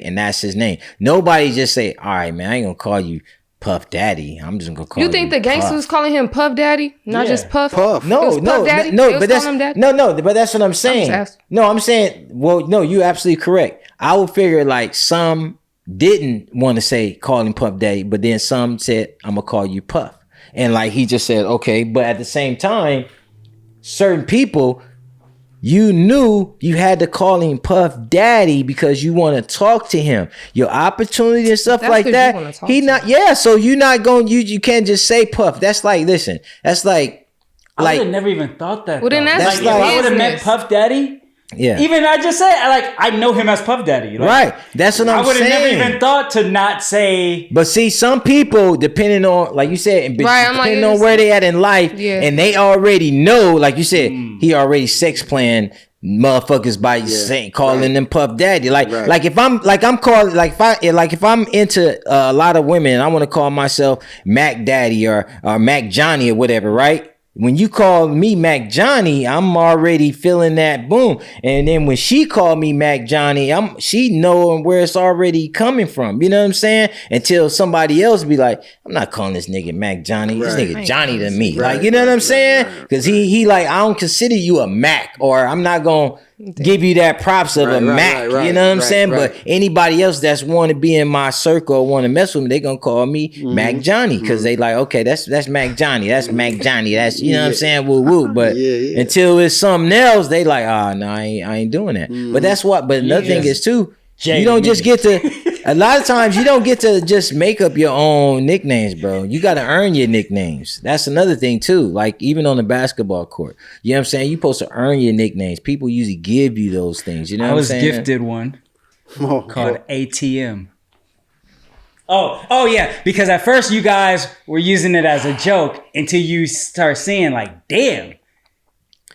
and that's his name? Nobody just say, all right, man, I ain't gonna call you Puff Daddy. I'm just gonna call you. You think the gangster Puff. was calling him Puff Daddy, not just Puff? Puff. It No, was Puff Daddy? They was but that's calling him Daddy? no, but that's what I'm saying. asking. No, I'm saying, well, no, you're absolutely correct. I would figure like some didn't want to say call him Puff Daddy, but then some said I'm gonna call you Puff, and like he just said okay. But at the same time, certain people, you knew you had to call him Puff Daddy because you want to talk to him. Your opportunity and stuff That's like 'cause you that. wanna talk He to not, yeah. So you're not going. You can't just say Puff. That's like, listen. That's like, I would have never even thought that. Well, then though. that's like, if I would have met business. Puff Daddy, yeah. even I just say like I know him as Puff Daddy. Like, Right. That's what I I'm would have saying. never even thought to not say. But see, some people, depending on, like you said, Right, I'm like, depending on it's- where they at in life, Yeah. and they already know, like you said, he already sex playing motherfuckers by saying calling them Puff Daddy. Like if I'm calling, if I'm into a lot of women, and I want to call myself Mac Daddy or Mac Johnny or whatever, right? When you call me Mac Johnny, I'm already feeling that boom. And then when she called me Mac Johnny, she knowing where it's already coming from. You know what I'm saying? Until somebody else be like, I'm not calling this nigga Mac Johnny. This nigga Johnny to me. Like, you know what I'm saying? Because he like, I don't consider you a Mac, or I'm not going to give you that props of a Mac. You know what I'm saying? But anybody else that's want to be in my circle or want to mess with me, they going to call me Mac Johnny, because they like, okay, that's Mac Johnny. That's Mac Johnny. That's, you know what I'm saying? Woo woo. But until it's something else, they like, no, I ain't doing that. But that's what, but another thing is too, you don't just get to, a lot of times you don't get to just make up your own nicknames, bro. You got to earn your nicknames. That's another thing too. Like even on the basketball court, you know what I'm saying? You're supposed to earn your nicknames. People usually give you those things. You know what I'm I was saying? gifted one called ATM. Oh yeah, because at first you guys were using it as a joke until you start seeing like, damn,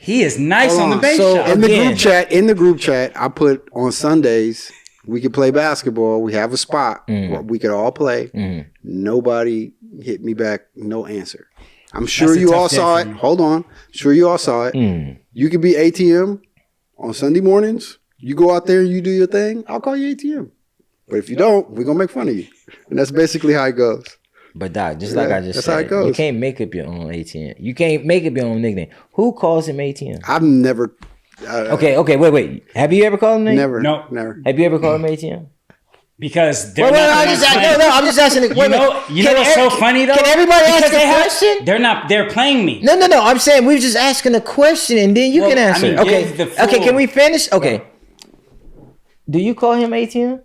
he is nice on the base So, shot. In Again. the group chat, I put on Sundays we could play basketball. We have a spot where we could all play. Nobody hit me back. No answer. I'm sure That's a you tough all day saw for it. me. Hold on. Sure you all saw it. You could be ATM on Sunday mornings. You go out there and you do your thing. I'll call you ATM. But if you don't, we're gonna make fun of you. And that's basically how it goes. But Doc, just like I just that's how said, it goes. you can't make up your own ATM. You can't make up your own nickname. Who calls him ATM? I've never. Okay, wait. Have you ever called him that? Never. No. Never. Have you ever called him ATM? Because they're Wait, not I'm the just, ones no, playing. I'm just asking. You know what's so funny though? Can everybody Because ask a they have- question? They're playing me. No. I'm saying we're just asking a question and then you Well, can I answer. mean, Okay. give the full- Okay, can we finish? Okay. Do you call him ATM?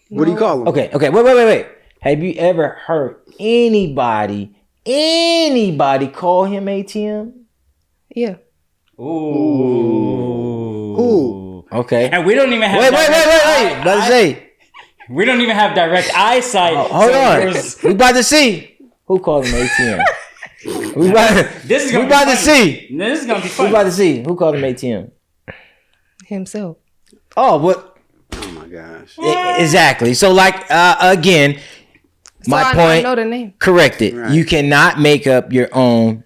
What do you call them? Okay. Wait. Have you ever heard anybody call him ATM? Yeah. Ooh. Ooh. Okay. And we don't even have. Wait. Let's say. We don't even have direct eyesight. Hold on. We about to see who called him ATM. We about to see. This is gonna be fun. We about to see who called him ATM. Himself. Oh, what? Oh my gosh. Exactly. So, like, again, my I point. know the name. Corrected. Right. You cannot make up your own.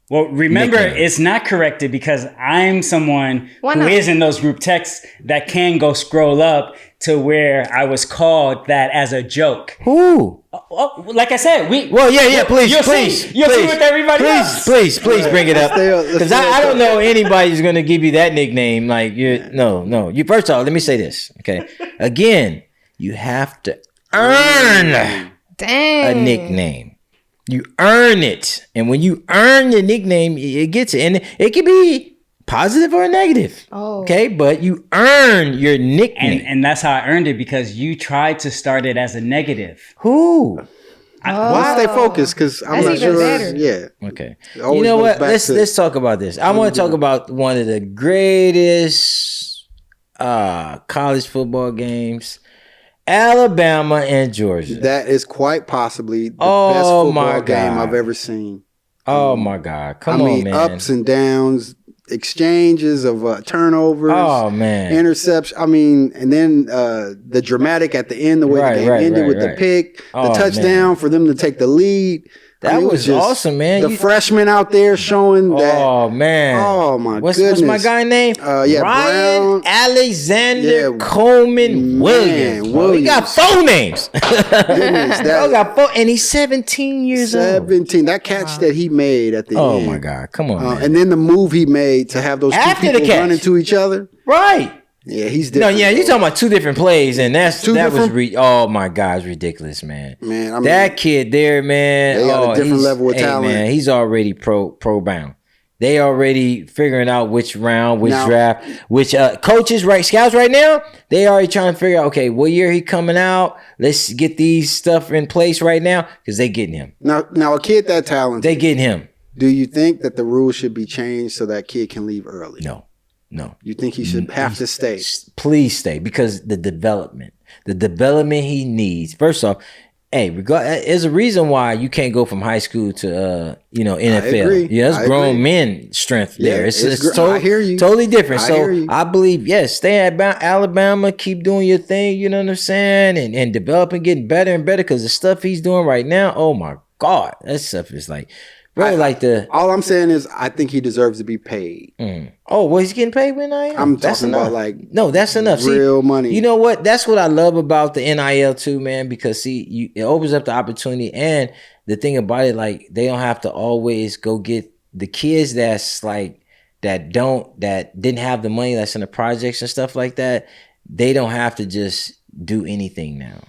Well, remember, nickname. it's not corrected because I'm someone Why who not? is in those group texts that can go scroll up to where I was called that as a joke. Who? Oh, like I said, Well, yeah. Please, you'll please, see with everybody else. Please, bring it up. Let's Because stay I on don't know anybody who's going to give you that nickname. Like, no. You first of all, let me say this. Okay. Again, you have to earn Dang. a nickname. You earn it. And when you earn the nickname, it gets it. And it can be positive or negative. Oh. Okay? But you earn your nickname. And that's how I earned it because you tried to start it as a negative. Who? Let's stay focused because I'm That's not even sure. better. Yeah. Okay. It always You know goes what? back Let's talk about this. I want to talk about one of the greatest college football games. Alabama and Georgia. That is quite possibly the Oh, best my football game God. I've ever seen. Oh my God. Come I on, mean, man. ups and downs, exchanges of turnovers, Oh man. interception. I mean, and then the dramatic at the end, the way Right, the game right, ended right, with right. the pick, the Oh, touchdown man. for them to take the lead. That it was awesome, man. The You- freshmen out there showing that. Oh man. Oh my What's goodness. my guy name? Yeah, Ryan Brown. Alexander Yeah, Coleman man, Williams. Bro. He got Williams. 4 names. Goodness, Bro that got 4, and he's 17 years old. 17. That catch that he made at the Oh end. my God. Come on, man. And then the move he made to have those After two the people catch. run into each other. Right. Yeah, he's No, different. yeah, you're bro. talking about 2 different plays, and that was different- oh my God, it's ridiculous, man. Man, I mean, That kid there, man. They got a different he's- level of talent. Man, he's already pro bound. They already figuring out which round, which Now- draft, which coaches, right? Scouts right now, they already trying to figure out, okay, what year he coming out? Let's get these stuff in place right now because they getting him. now a kid that talented. They getting him. Do you think that the rules should be changed so that kid can leave early? No. You think he should have to stay? Please stay because the development he needs. First off, hey, there's a reason why you can't go from high school to NFL. agree. Yeah, it's I grown agree. men strength Yeah, there. It's I hear you. totally different. I So hear you. I believe, yes, stay at Alabama, keep doing your thing, you know what I'm saying? And developing, getting better and better because the stuff he's doing right now, oh my God, that stuff is like really like the All I'm saying is I think he deserves to be paid. oh, well, he's getting paid with NIL. I'm That's talking enough. about like No, that's enough. real money. You know what? That's what I love about the NIL too, man. Because it opens up the opportunity, and the thing about it, like they don't have to always go get the kids that's like that didn't have the money that's in the projects and stuff like that. They don't have to just do anything now.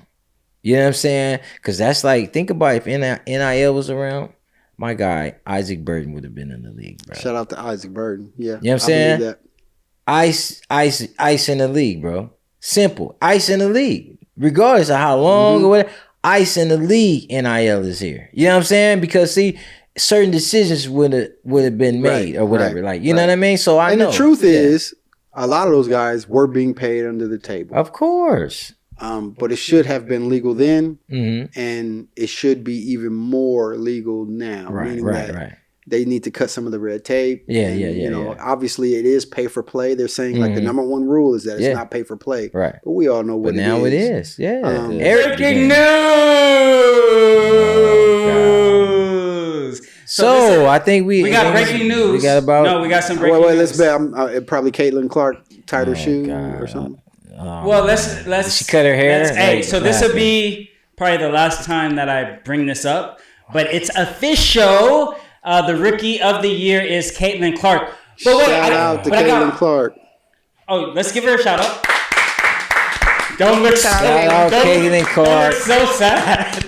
You know what I'm saying? Because that's like, think about if NIL was around. My guy, Isaac Burton, would have been in the league, bro. shout out to Isaac Burton. Yeah. You know what I'm I saying? believe that. Ice in the league, bro. Simple. Ice in the league. Regardless of how long or whatever, ice in the league, NIL is here. You know what I'm saying? Because see, certain decisions would have been made Right, or whatever. right, Like, you know what I mean? So I And know. the truth Yeah. is, a lot of those guys were being paid under the table. Of course. But it should have been legal then, Mm-hmm. and it should be even more legal now. Right, meaning right, that right. They need to cut some of the red tape. Yeah, and, yeah. Obviously, it is pay for play. They're saying like the number one rule is that it's Yeah. not pay for play. Right. But we all know what But now it is. Yeah. Breaking news. So I think we got I think breaking news. We got about No, we got some breaking Wait, news. let's bet. Probably Caitlin Clark tied her shoe God. or something. Well, let's. She cut her hair? Hey, Like, so this will what be probably the last time that I bring this up, but it's official. The rookie of the year is Caitlin Clark. But wait, Shout out to but I Caitlin got- Clark. Oh, let's give her a shout out. Don't look Shout sad. out Caitlin Clark. So sad.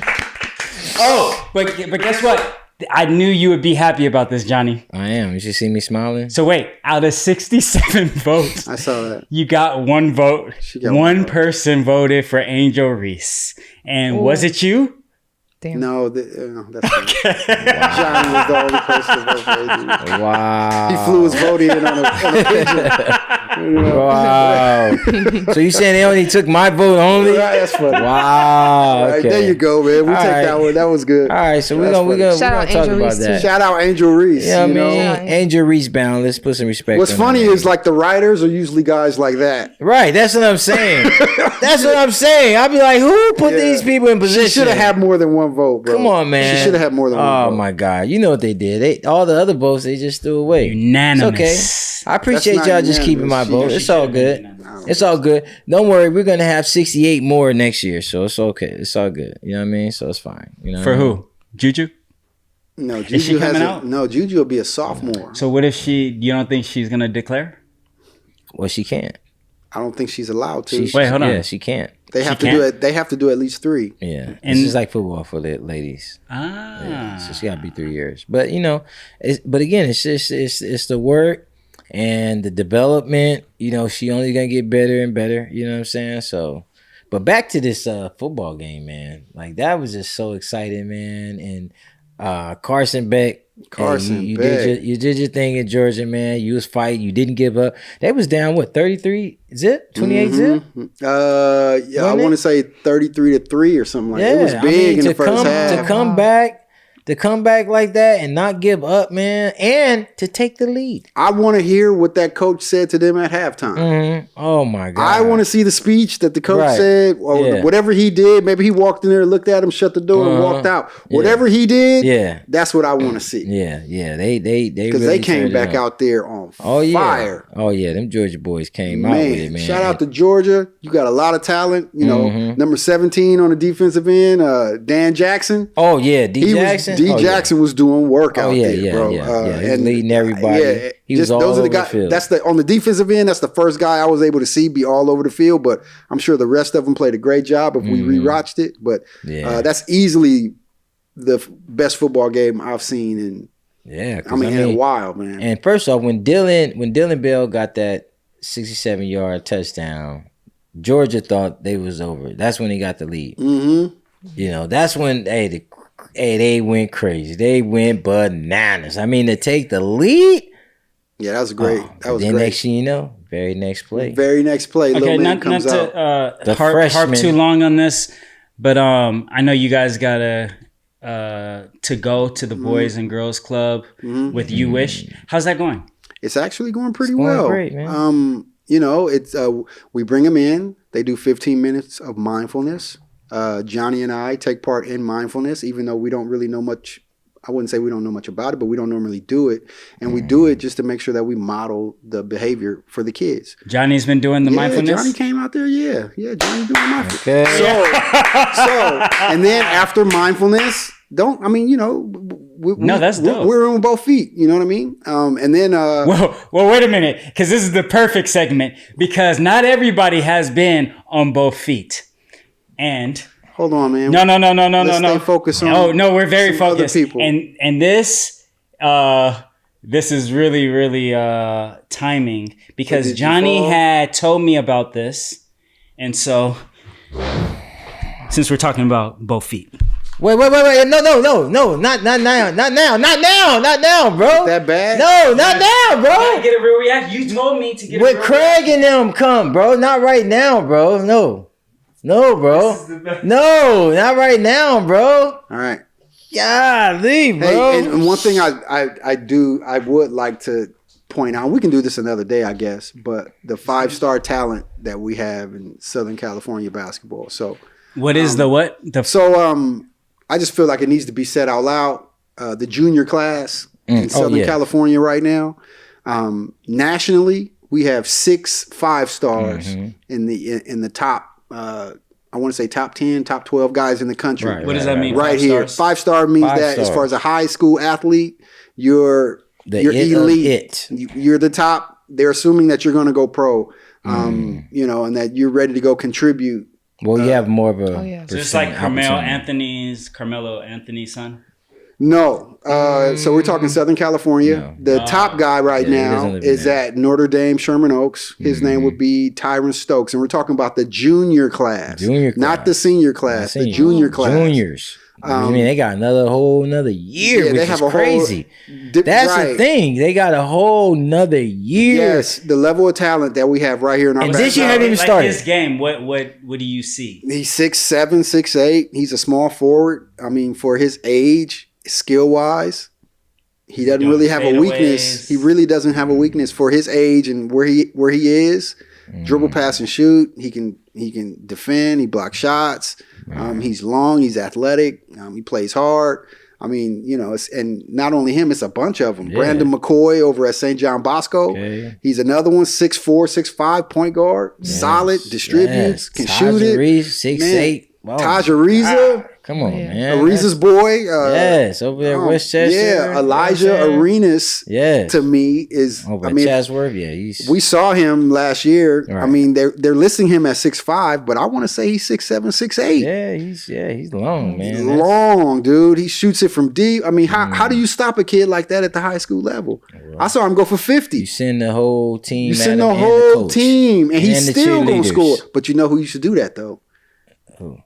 Oh, but guess what? I knew you would be happy about this, Johnny. I am. You should see me smiling. So wait, out of 67 votes, I saw that. you got one vote. She got One one vote. person voted for Angel Reese. And was it you? Damn. No, that's not. Johnny was the only person to vote for AD. Wow. He flew his vote in on a pigeon. Wow. So you saying they only took my vote only? Right, that's funny. Wow. All right, Okay. there you go, man. We'll All take right. that one. That was good. All right, so we're That's gonna funny. Shout out talk Angel about Reese, that. too. Shout out Angel Reese. You know what I mean? Yeah. Angel Reese bound. Let's put some respect. What's on funny her is name. like the writers are usually guys like that. Right, that's what I'm saying. That's what I'm saying. I'll be like, who put Yeah. these people in position? She should have had more than one vote, bro. Come on, man. She should have had more than one vote. Oh my God! You know what they did? All the other votes they just threw away. Unanimous. It's okay. I appreciate That's y'all not just keeping my unanimous. vote. It's all good. It's all good. Don't worry. We're gonna have 68 more next year, so it's okay. It's all good. You know what I mean? So it's fine. You know. For what I mean? who? Juju? No, Is she Juju coming hasn't. out? No, Juju will be a sophomore. So what if you don't think she's going to declare? Well, she can't. I don't think she's allowed to. Wait, hold on. Yeah, she can't. They She have to can't? do it. They have to do at least 3. Yeah, And- it's just like football for the ladies. Ah. Yeah, so she got to be 3 years. But you know, but again, it's just it's the work and the development. You know, she only gonna get better and better. You know what I'm saying? So, but back to this football game, man. Like that was just so exciting, man. And Carson Beck. Carson you Beck. you did your thing in Georgia, man. You was fighting. You didn't give up. They was down 33 zip, 28 zip. Yeah, I Wasn't it? want to say 33-3 or something like that. It was big in the first half. To come back like that and not give up, man, and to take the lead. I want to hear what that coach said to them at halftime. Mhm. Oh my God! I want to see the speech that the coach Right. said, or Yeah. whatever he did. Maybe he walked in there, looked at him, shut the door, and walked out. Whatever he did, Yeah. that's what I want to see. Yeah, they Because really they came turned it back on. out there on Oh yeah, fire. oh yeah, them Georgia boys came out with it, Man, man. shout out to Georgia. You got a lot of talent. You know, Mm-hmm. number 17 on the defensive end, Dan Jackson. Oh yeah, D Jackson. D Oh, Jackson was doing work Oh out yeah, there, yeah, bro. yeah, yeah. He was leading everybody. He was just all those are over the guys. the field. That's on the defensive end. That's the first guy I was able to see be all over the field. But I'm sure the rest of them played a great job if we rewatched it. But Yeah. that's easily the best football game I've seen in. Yeah, 'cause I mean, in a while, man. And first off, when Dylan Bell got that 67-yard touchdown, Georgia thought they was over. That's when he got the lead. Mm-hmm. You know, that's when they went crazy. They went bananas. I mean, to take the lead. Yeah, that was great. That was then great. next thing you know, very next play. Very next play, Okay, little man not comes out. to The harp freshman. too long on this, but I know you guys gotta to go to the Boys and Girls Club with You Wish. How's that going? It's actually going pretty going well. great, man. You know, it's we bring them in. They do 15 minutes of mindfulness. Johnny and I take part in mindfulness, even though we don't really know much. I wouldn't say we don't know much about it, but we don't normally do it. And we do it just to make sure that we model the behavior for the kids. Johnny's been doing the mindfulness. Johnny came out there. Yeah, Johnny doing mindfulness. Okay. So, and then after mindfulness, that's dope. We're on both feet. You know what I mean? And then Well, wait a minute, because this is the perfect segment. Because not everybody has been on both feet, and hold on, man. no. Let's stay focused on. Oh no, we're very some other focused. people. And this is really timing because Did you Johnny fall? had told me about this, and so since we're talking about both feet, Wait. No, not now, bro. That bad? No, not now, bro. get a real reaction. You told me to get When Craig and them come, bro. Not right now, bro. No, bro. No, not right now, bro. All right. Golly, bro. Hey, and one thing I would like to point out. We can do this another day, I guess. But the 5-star talent that we have in Southern California basketball. So. What is the what? I just feel like it needs to be said out loud. The junior class in Southern yeah. California right now, nationally, we have 6 5-stars in the top. I want to say top 10, top 12 guys in the country. Right, What does that mean? Right 5 here, stars? 5-star means 5 that as stars. far as a high school athlete, you're it of elite. it. You're the top. They're assuming that you're going to go pro. And that you're ready to go contribute. Well, you have more of a. yeah. So it's like percent Carmelo Anthony's son. No. So we're talking Southern California. No. The top guy right Yeah, he now doesn't live is there. at Notre Dame Sherman Oaks. His name would be Tyron Stokes. And we're talking about the junior class. Junior class. Not the senior class, the junior class. Juniors. I mean, they got another year, Yeah, which they have is a crazy. whole- That's right. the thing. They got a whole nother year. Yes, the level of talent that we have right here in our And backyard. this year haven't even Like started. his game, what do you see? He's 6'7", 6'8". He's a small forward. I mean, for his age, skill wise, he doesn't Doing really have a weakness. fadeaways. He really doesn't have a weakness for his age and where he is. Dribble, pass, and shoot. He can defend. He blocks shots. He's long. He's athletic. He plays hard. I mean, you know, and not only him, it's a bunch of them. Yeah. Brandon McCoy over at St. John Bosco. Okay. He's another one, 6'4", 6'5", point guard. Solid, distributes, can shoot it. Reese, 6'8". Wow. Taj Ariza. Come on, Yeah. man. Ariza's boy. Yes, over there, Westchester. Yeah, Elijah You know what I'm saying? Arenas. Yes. To me is. Over I at mean, Chatsworth, yeah, he's we saw him last year. I Right. mean, they're listing him at 6'5", but I want to say he's 6'7", 6'8". he's long, man. He's long, dude. He shoots it from deep. I mean, how do you stop a kid like that at the high school level? I saw him go for 50. You send the whole team. You at send him the and whole coach. team, and he's And the still gonna cheerleaders. score. But you know who used to do that though? Who?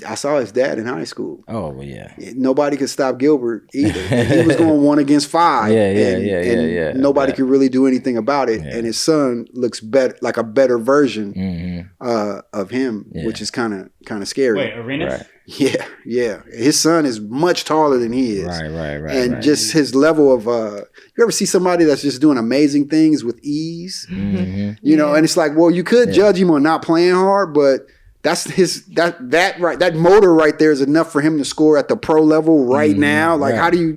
I saw his dad in high school. Oh, well, yeah. Nobody could stop Gilbert either. And he was going 1 against 5. And nobody could really do anything about it. Yeah. And his son looks better, like a better version of him, which is kind of scary. Wait, Arenas? Right. Yeah. His son is much taller than he is. Right. And just his level of you ever see somebody that's just doing amazing things with ease? You know, and it's like, well, you could judge him on not playing hard, but that's that motor right there is enough for him to score at the pro level right now. Like,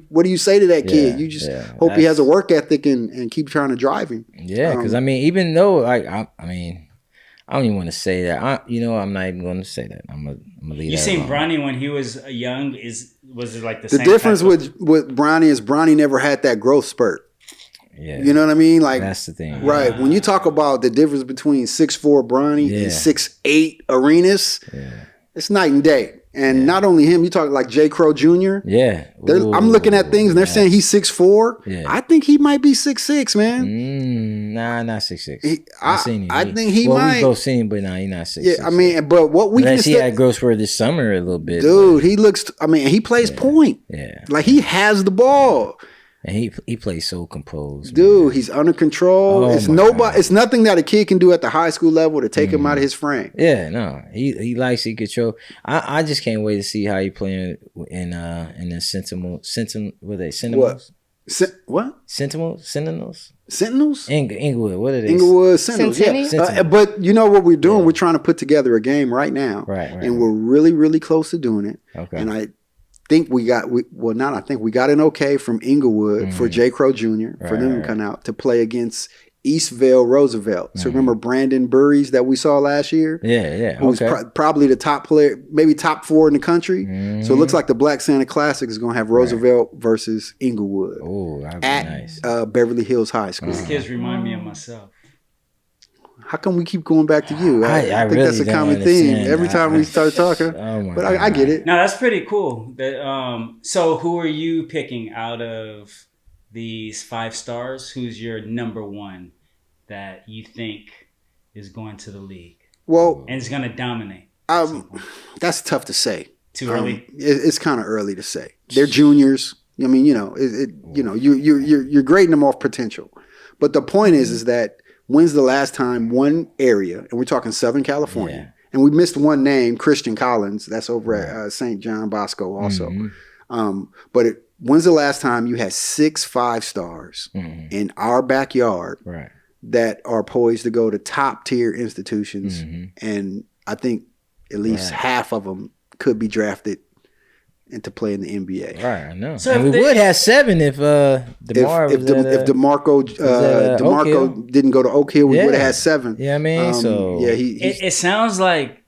what do you say to that kid? You just hope he has a work ethic and keep trying to drive him. Yeah, because I mean, even though like I don't even want to say that. I'm not even going to say that. I'm gonna leave. You that seen alone. Bronny when he was young? Was it like the The same difference type of- with Bronny is Bronny never had that growth spurt. Yeah, You know what I mean? Like, that's the thing. right. When you talk about the difference between 6'4" Bronny Yeah. and 6'8" Arenas, it's night and day. And not only him, you talk like J. Crow Jr. Yeah, I'm looking at things and they're saying he's 6'4". Yeah. I think he might be 6'6", man. Nah, not 6'6". I seen him. I think he well, might. we both seen him, but nah, he's not 6'6". Yeah, I mean, but what weakness unless he had growth spurt this summer a little bit, dude, he looks. I mean, he plays point. Yeah, Like he has the ball. and he plays so composed, Dude, man. he's under control. Oh It's my nobody. God. It's nothing that a kid can do at the high school level to take him out of his frame. Yeah, no, he likes he control. I just can't wait to see how he playing in the Sentinels. What are they? Sentinels? What? Sentinels? Sentinels? Inglewood. What are they? Inglewood Sentinels. Centennial? Yeah. Sentinel. But you know what we're doing? We're trying to put together a game right now, Right. and we're really, really close to doing it. Okay. And I think we got an okay from Inglewood for J. Crow Jr. for them to come out to play against Eastvale Roosevelt. So remember Brandon Burries that we saw last year? Yeah. Who's Okay. probably the top player, maybe top 4 in the country. So it looks like the Black Santa Classic is going to have Roosevelt versus Inglewood Oh, that'd be at nice. Beverly Hills High School. These kids remind me of myself. How come we keep going back to you? I think really that's a don't common theme understand. every time we start talking. Oh my But I get it. No, that's pretty cool. So who are you picking out of these 5 stars? Who's your number one that you think is going to the league Well, and is going to dominate? that's tough to say. Too early? It's kind of early to say. They're juniors. I mean, you're grading them off potential. But the point is that when's the last time one area, and we're talking Southern California, and we missed one name, Christian Collins, that's over at St. John Bosco also. When's the last time you had 6 5-stars in our backyard that are poised to go to top tier institutions? And I think at least half of them could be drafted and to play in the NBA. Right, I know. So and if we would have 7 if DeMar if DeMarco Oak didn't go to Oak Hill, we Yeah. would have had 7. Yeah, I mean, so yeah, It sounds like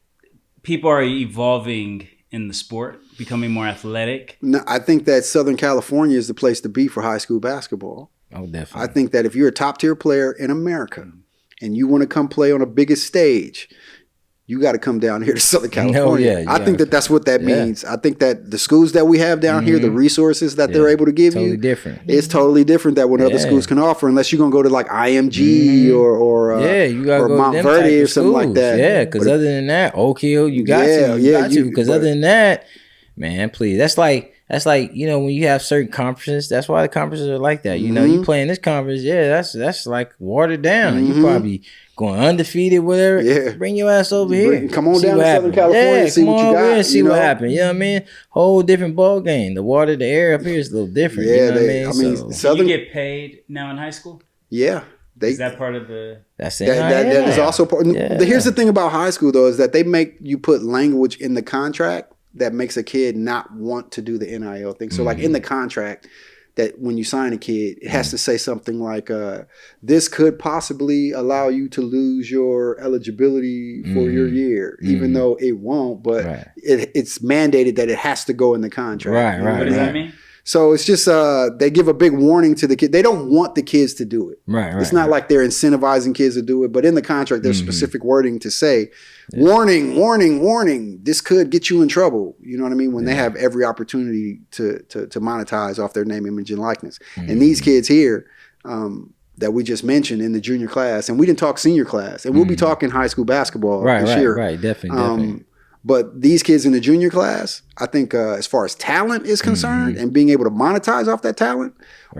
people are evolving in the sport, becoming more athletic. No, I think that Southern California is the place to be for high school basketball. oh, definitely. I think that if you're a top tier player in America and you want to come play on a biggest stage, you got to come down here to Southern California. I think that that's what that means. I think that the schools that we have down here, the reresources that they're able to give totally you, different. it's totally different than what other schools can offer, unless you're going to go to like IMG or you gotta or go Mount to them Verde type or of something like schools. that. Yeah, because other than that, Oak Hill, you got to. Yeah, Because but- other than that, Man, please. That's like when you have certain conferences. That's why the conferences are like that. You play in this conference, that's like watered down. You probably going undefeated, whatever. Yeah. Bring your ass over here. Come on see down what to Southern happens. California and see come what you on over got. here and see what happened. You know what I mean? Whole different ball game. The water, the air up here is a little different. Yeah, you know what I mean? Southern, you get paid now in high school? Yeah. Is that part of the... That's it. That is also part. Here's the thing about high school, though, is that they make you put language in the contract that makes a kid not want to do the NIL thing. So, like in the contract, that when you sign a kid, it has to say something like, this could possibly allow you to lose your eligibility for your year, even though it won't, but it's mandated that it has to go in the contract. Right. What does that mean? So it's just they give a big warning to the kid. They don't want the kids to do it. Right. It's not like they're incentivizing kids to do it, but in the contract, there's specific wording to say, warning, warning, warning. This could get you in trouble. You know what I mean? When they have every opportunity to monetize off their name, image, and likeness. And these kids here that we just mentioned in the junior class, and we didn't talk senior class, and we'll be talking high school basketball this year. Right, definitely. But these kids in the junior class, I think as far as talent is concerned and being able to monetize off that talent,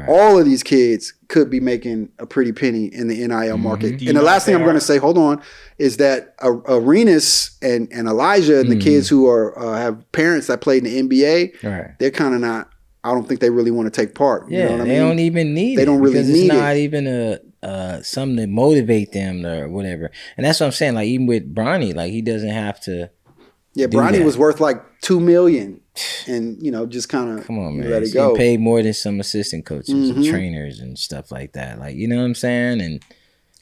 all of these kids could be making a pretty penny in the NIL market. And the last thing I'm going to say, hold on, is that Arenas and Elijah and the kids who are have parents that played in the NBA, they're kind of not, I don't think they really want to take part. Yeah, you know what I mean? They don't even need it. They don't really because need it's not it. even something to motivate them or whatever. And that's what I'm saying. Like even with Bronny, like he doesn't have to. Yeah, Bronny was worth like $2 million, and just kind of come on, man. let it He's go. paid more than some assistant coaches and trainers and stuff like that. Like you know what I'm saying?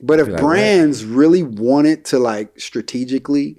But if brands really wanted to like strategically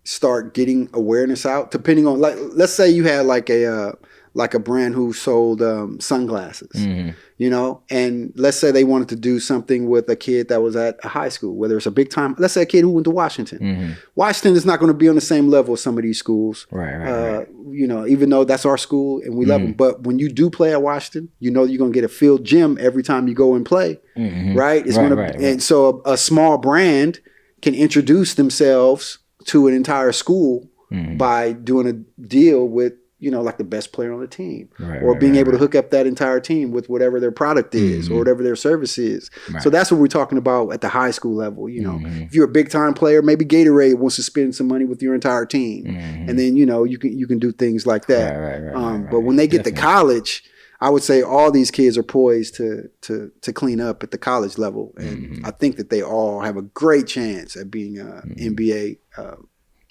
start getting awareness out, depending on like, let's say you had like a brand who sold sunglasses, and let's say they wanted to do something with a kid that was at a high school, whether it's a big time, let's say a kid who went to Washington. Washington is not going to be on the same level as some of these schools, right. Even though that's our school and we love them. But when you do play at Washington, you're going to get a field gym every time you go and play, right? It's and so a small brand can introduce themselves to an entire school by doing a deal with, like the best player on the team, or being able to hook up that entire team with whatever their product is or whatever their service is. So that's what we're talking about at the high school level. If you're a big time player, maybe Gatorade wants to spend some money with your entire team, and then you can do things like that. But when they get to college, I would say all these kids are poised to clean up at the college level, and I think that they all have a great chance at being NBA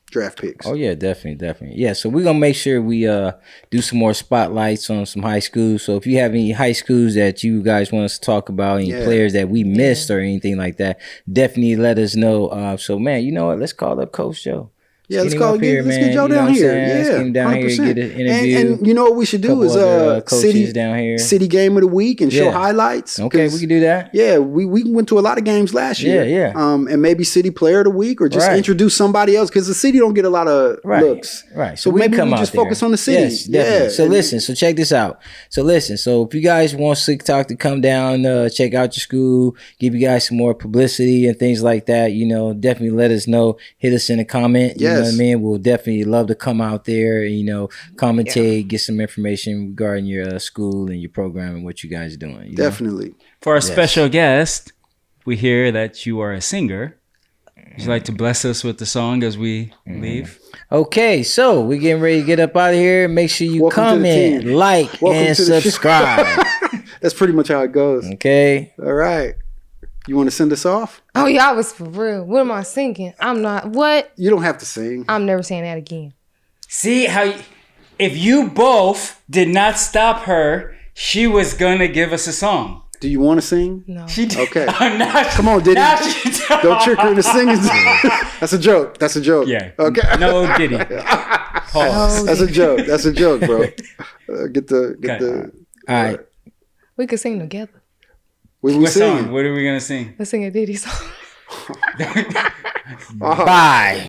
draft picks. Oh yeah, definitely. Yeah, so we're gonna make sure we do some more spotlights on some high schools. So if you have any high schools that you guys want us to talk about, any players that we missed or anything like that, definitely let us know. So man, you know what? Let's call up Coach Joe. Yeah, let's get Joe down here. Yeah, let's get him down 100%. Here, get an interview. And you know what we should do is city game of the week and show highlights. Okay, we can do that. Yeah, we went to a lot of games last year. Yeah. And maybe city player of the week or just introduce somebody else because the city don't get a lot of looks. Right. So maybe we just focus on the city. Yes, definitely. So check this out. So if you guys want SLiC Talk to come down, check out your school, give you guys some more publicity and things like that, definitely let us know. Hit us in a comment. Yes. You know what I mean? We'll definitely love to come out there and, commentate, get some information regarding your school and your program and what you guys are doing. Definitely. For our special guest, we hear that you are a singer. Would you like to bless us with the song as we leave? Okay, so we're getting ready to get up out of here. Make sure you comment, like, and subscribe. That's pretty much how it goes. Okay. All right. You want to send us off? Oh, y'all was for real. What am I singing? I'm not. What? You don't have to sing. I'm never saying that again. See how if you both did not stop her, she was going to give us a song. Do you want to sing? No. She did. Okay. Come on, Diddy. Don't trick her into singing. That's a joke. Yeah. Okay. No, Diddy. Pause. That's a joke, bro. Get the. All right. We could sing together. What song? What are we going to sing? Let's sing a Diddy song. Bye.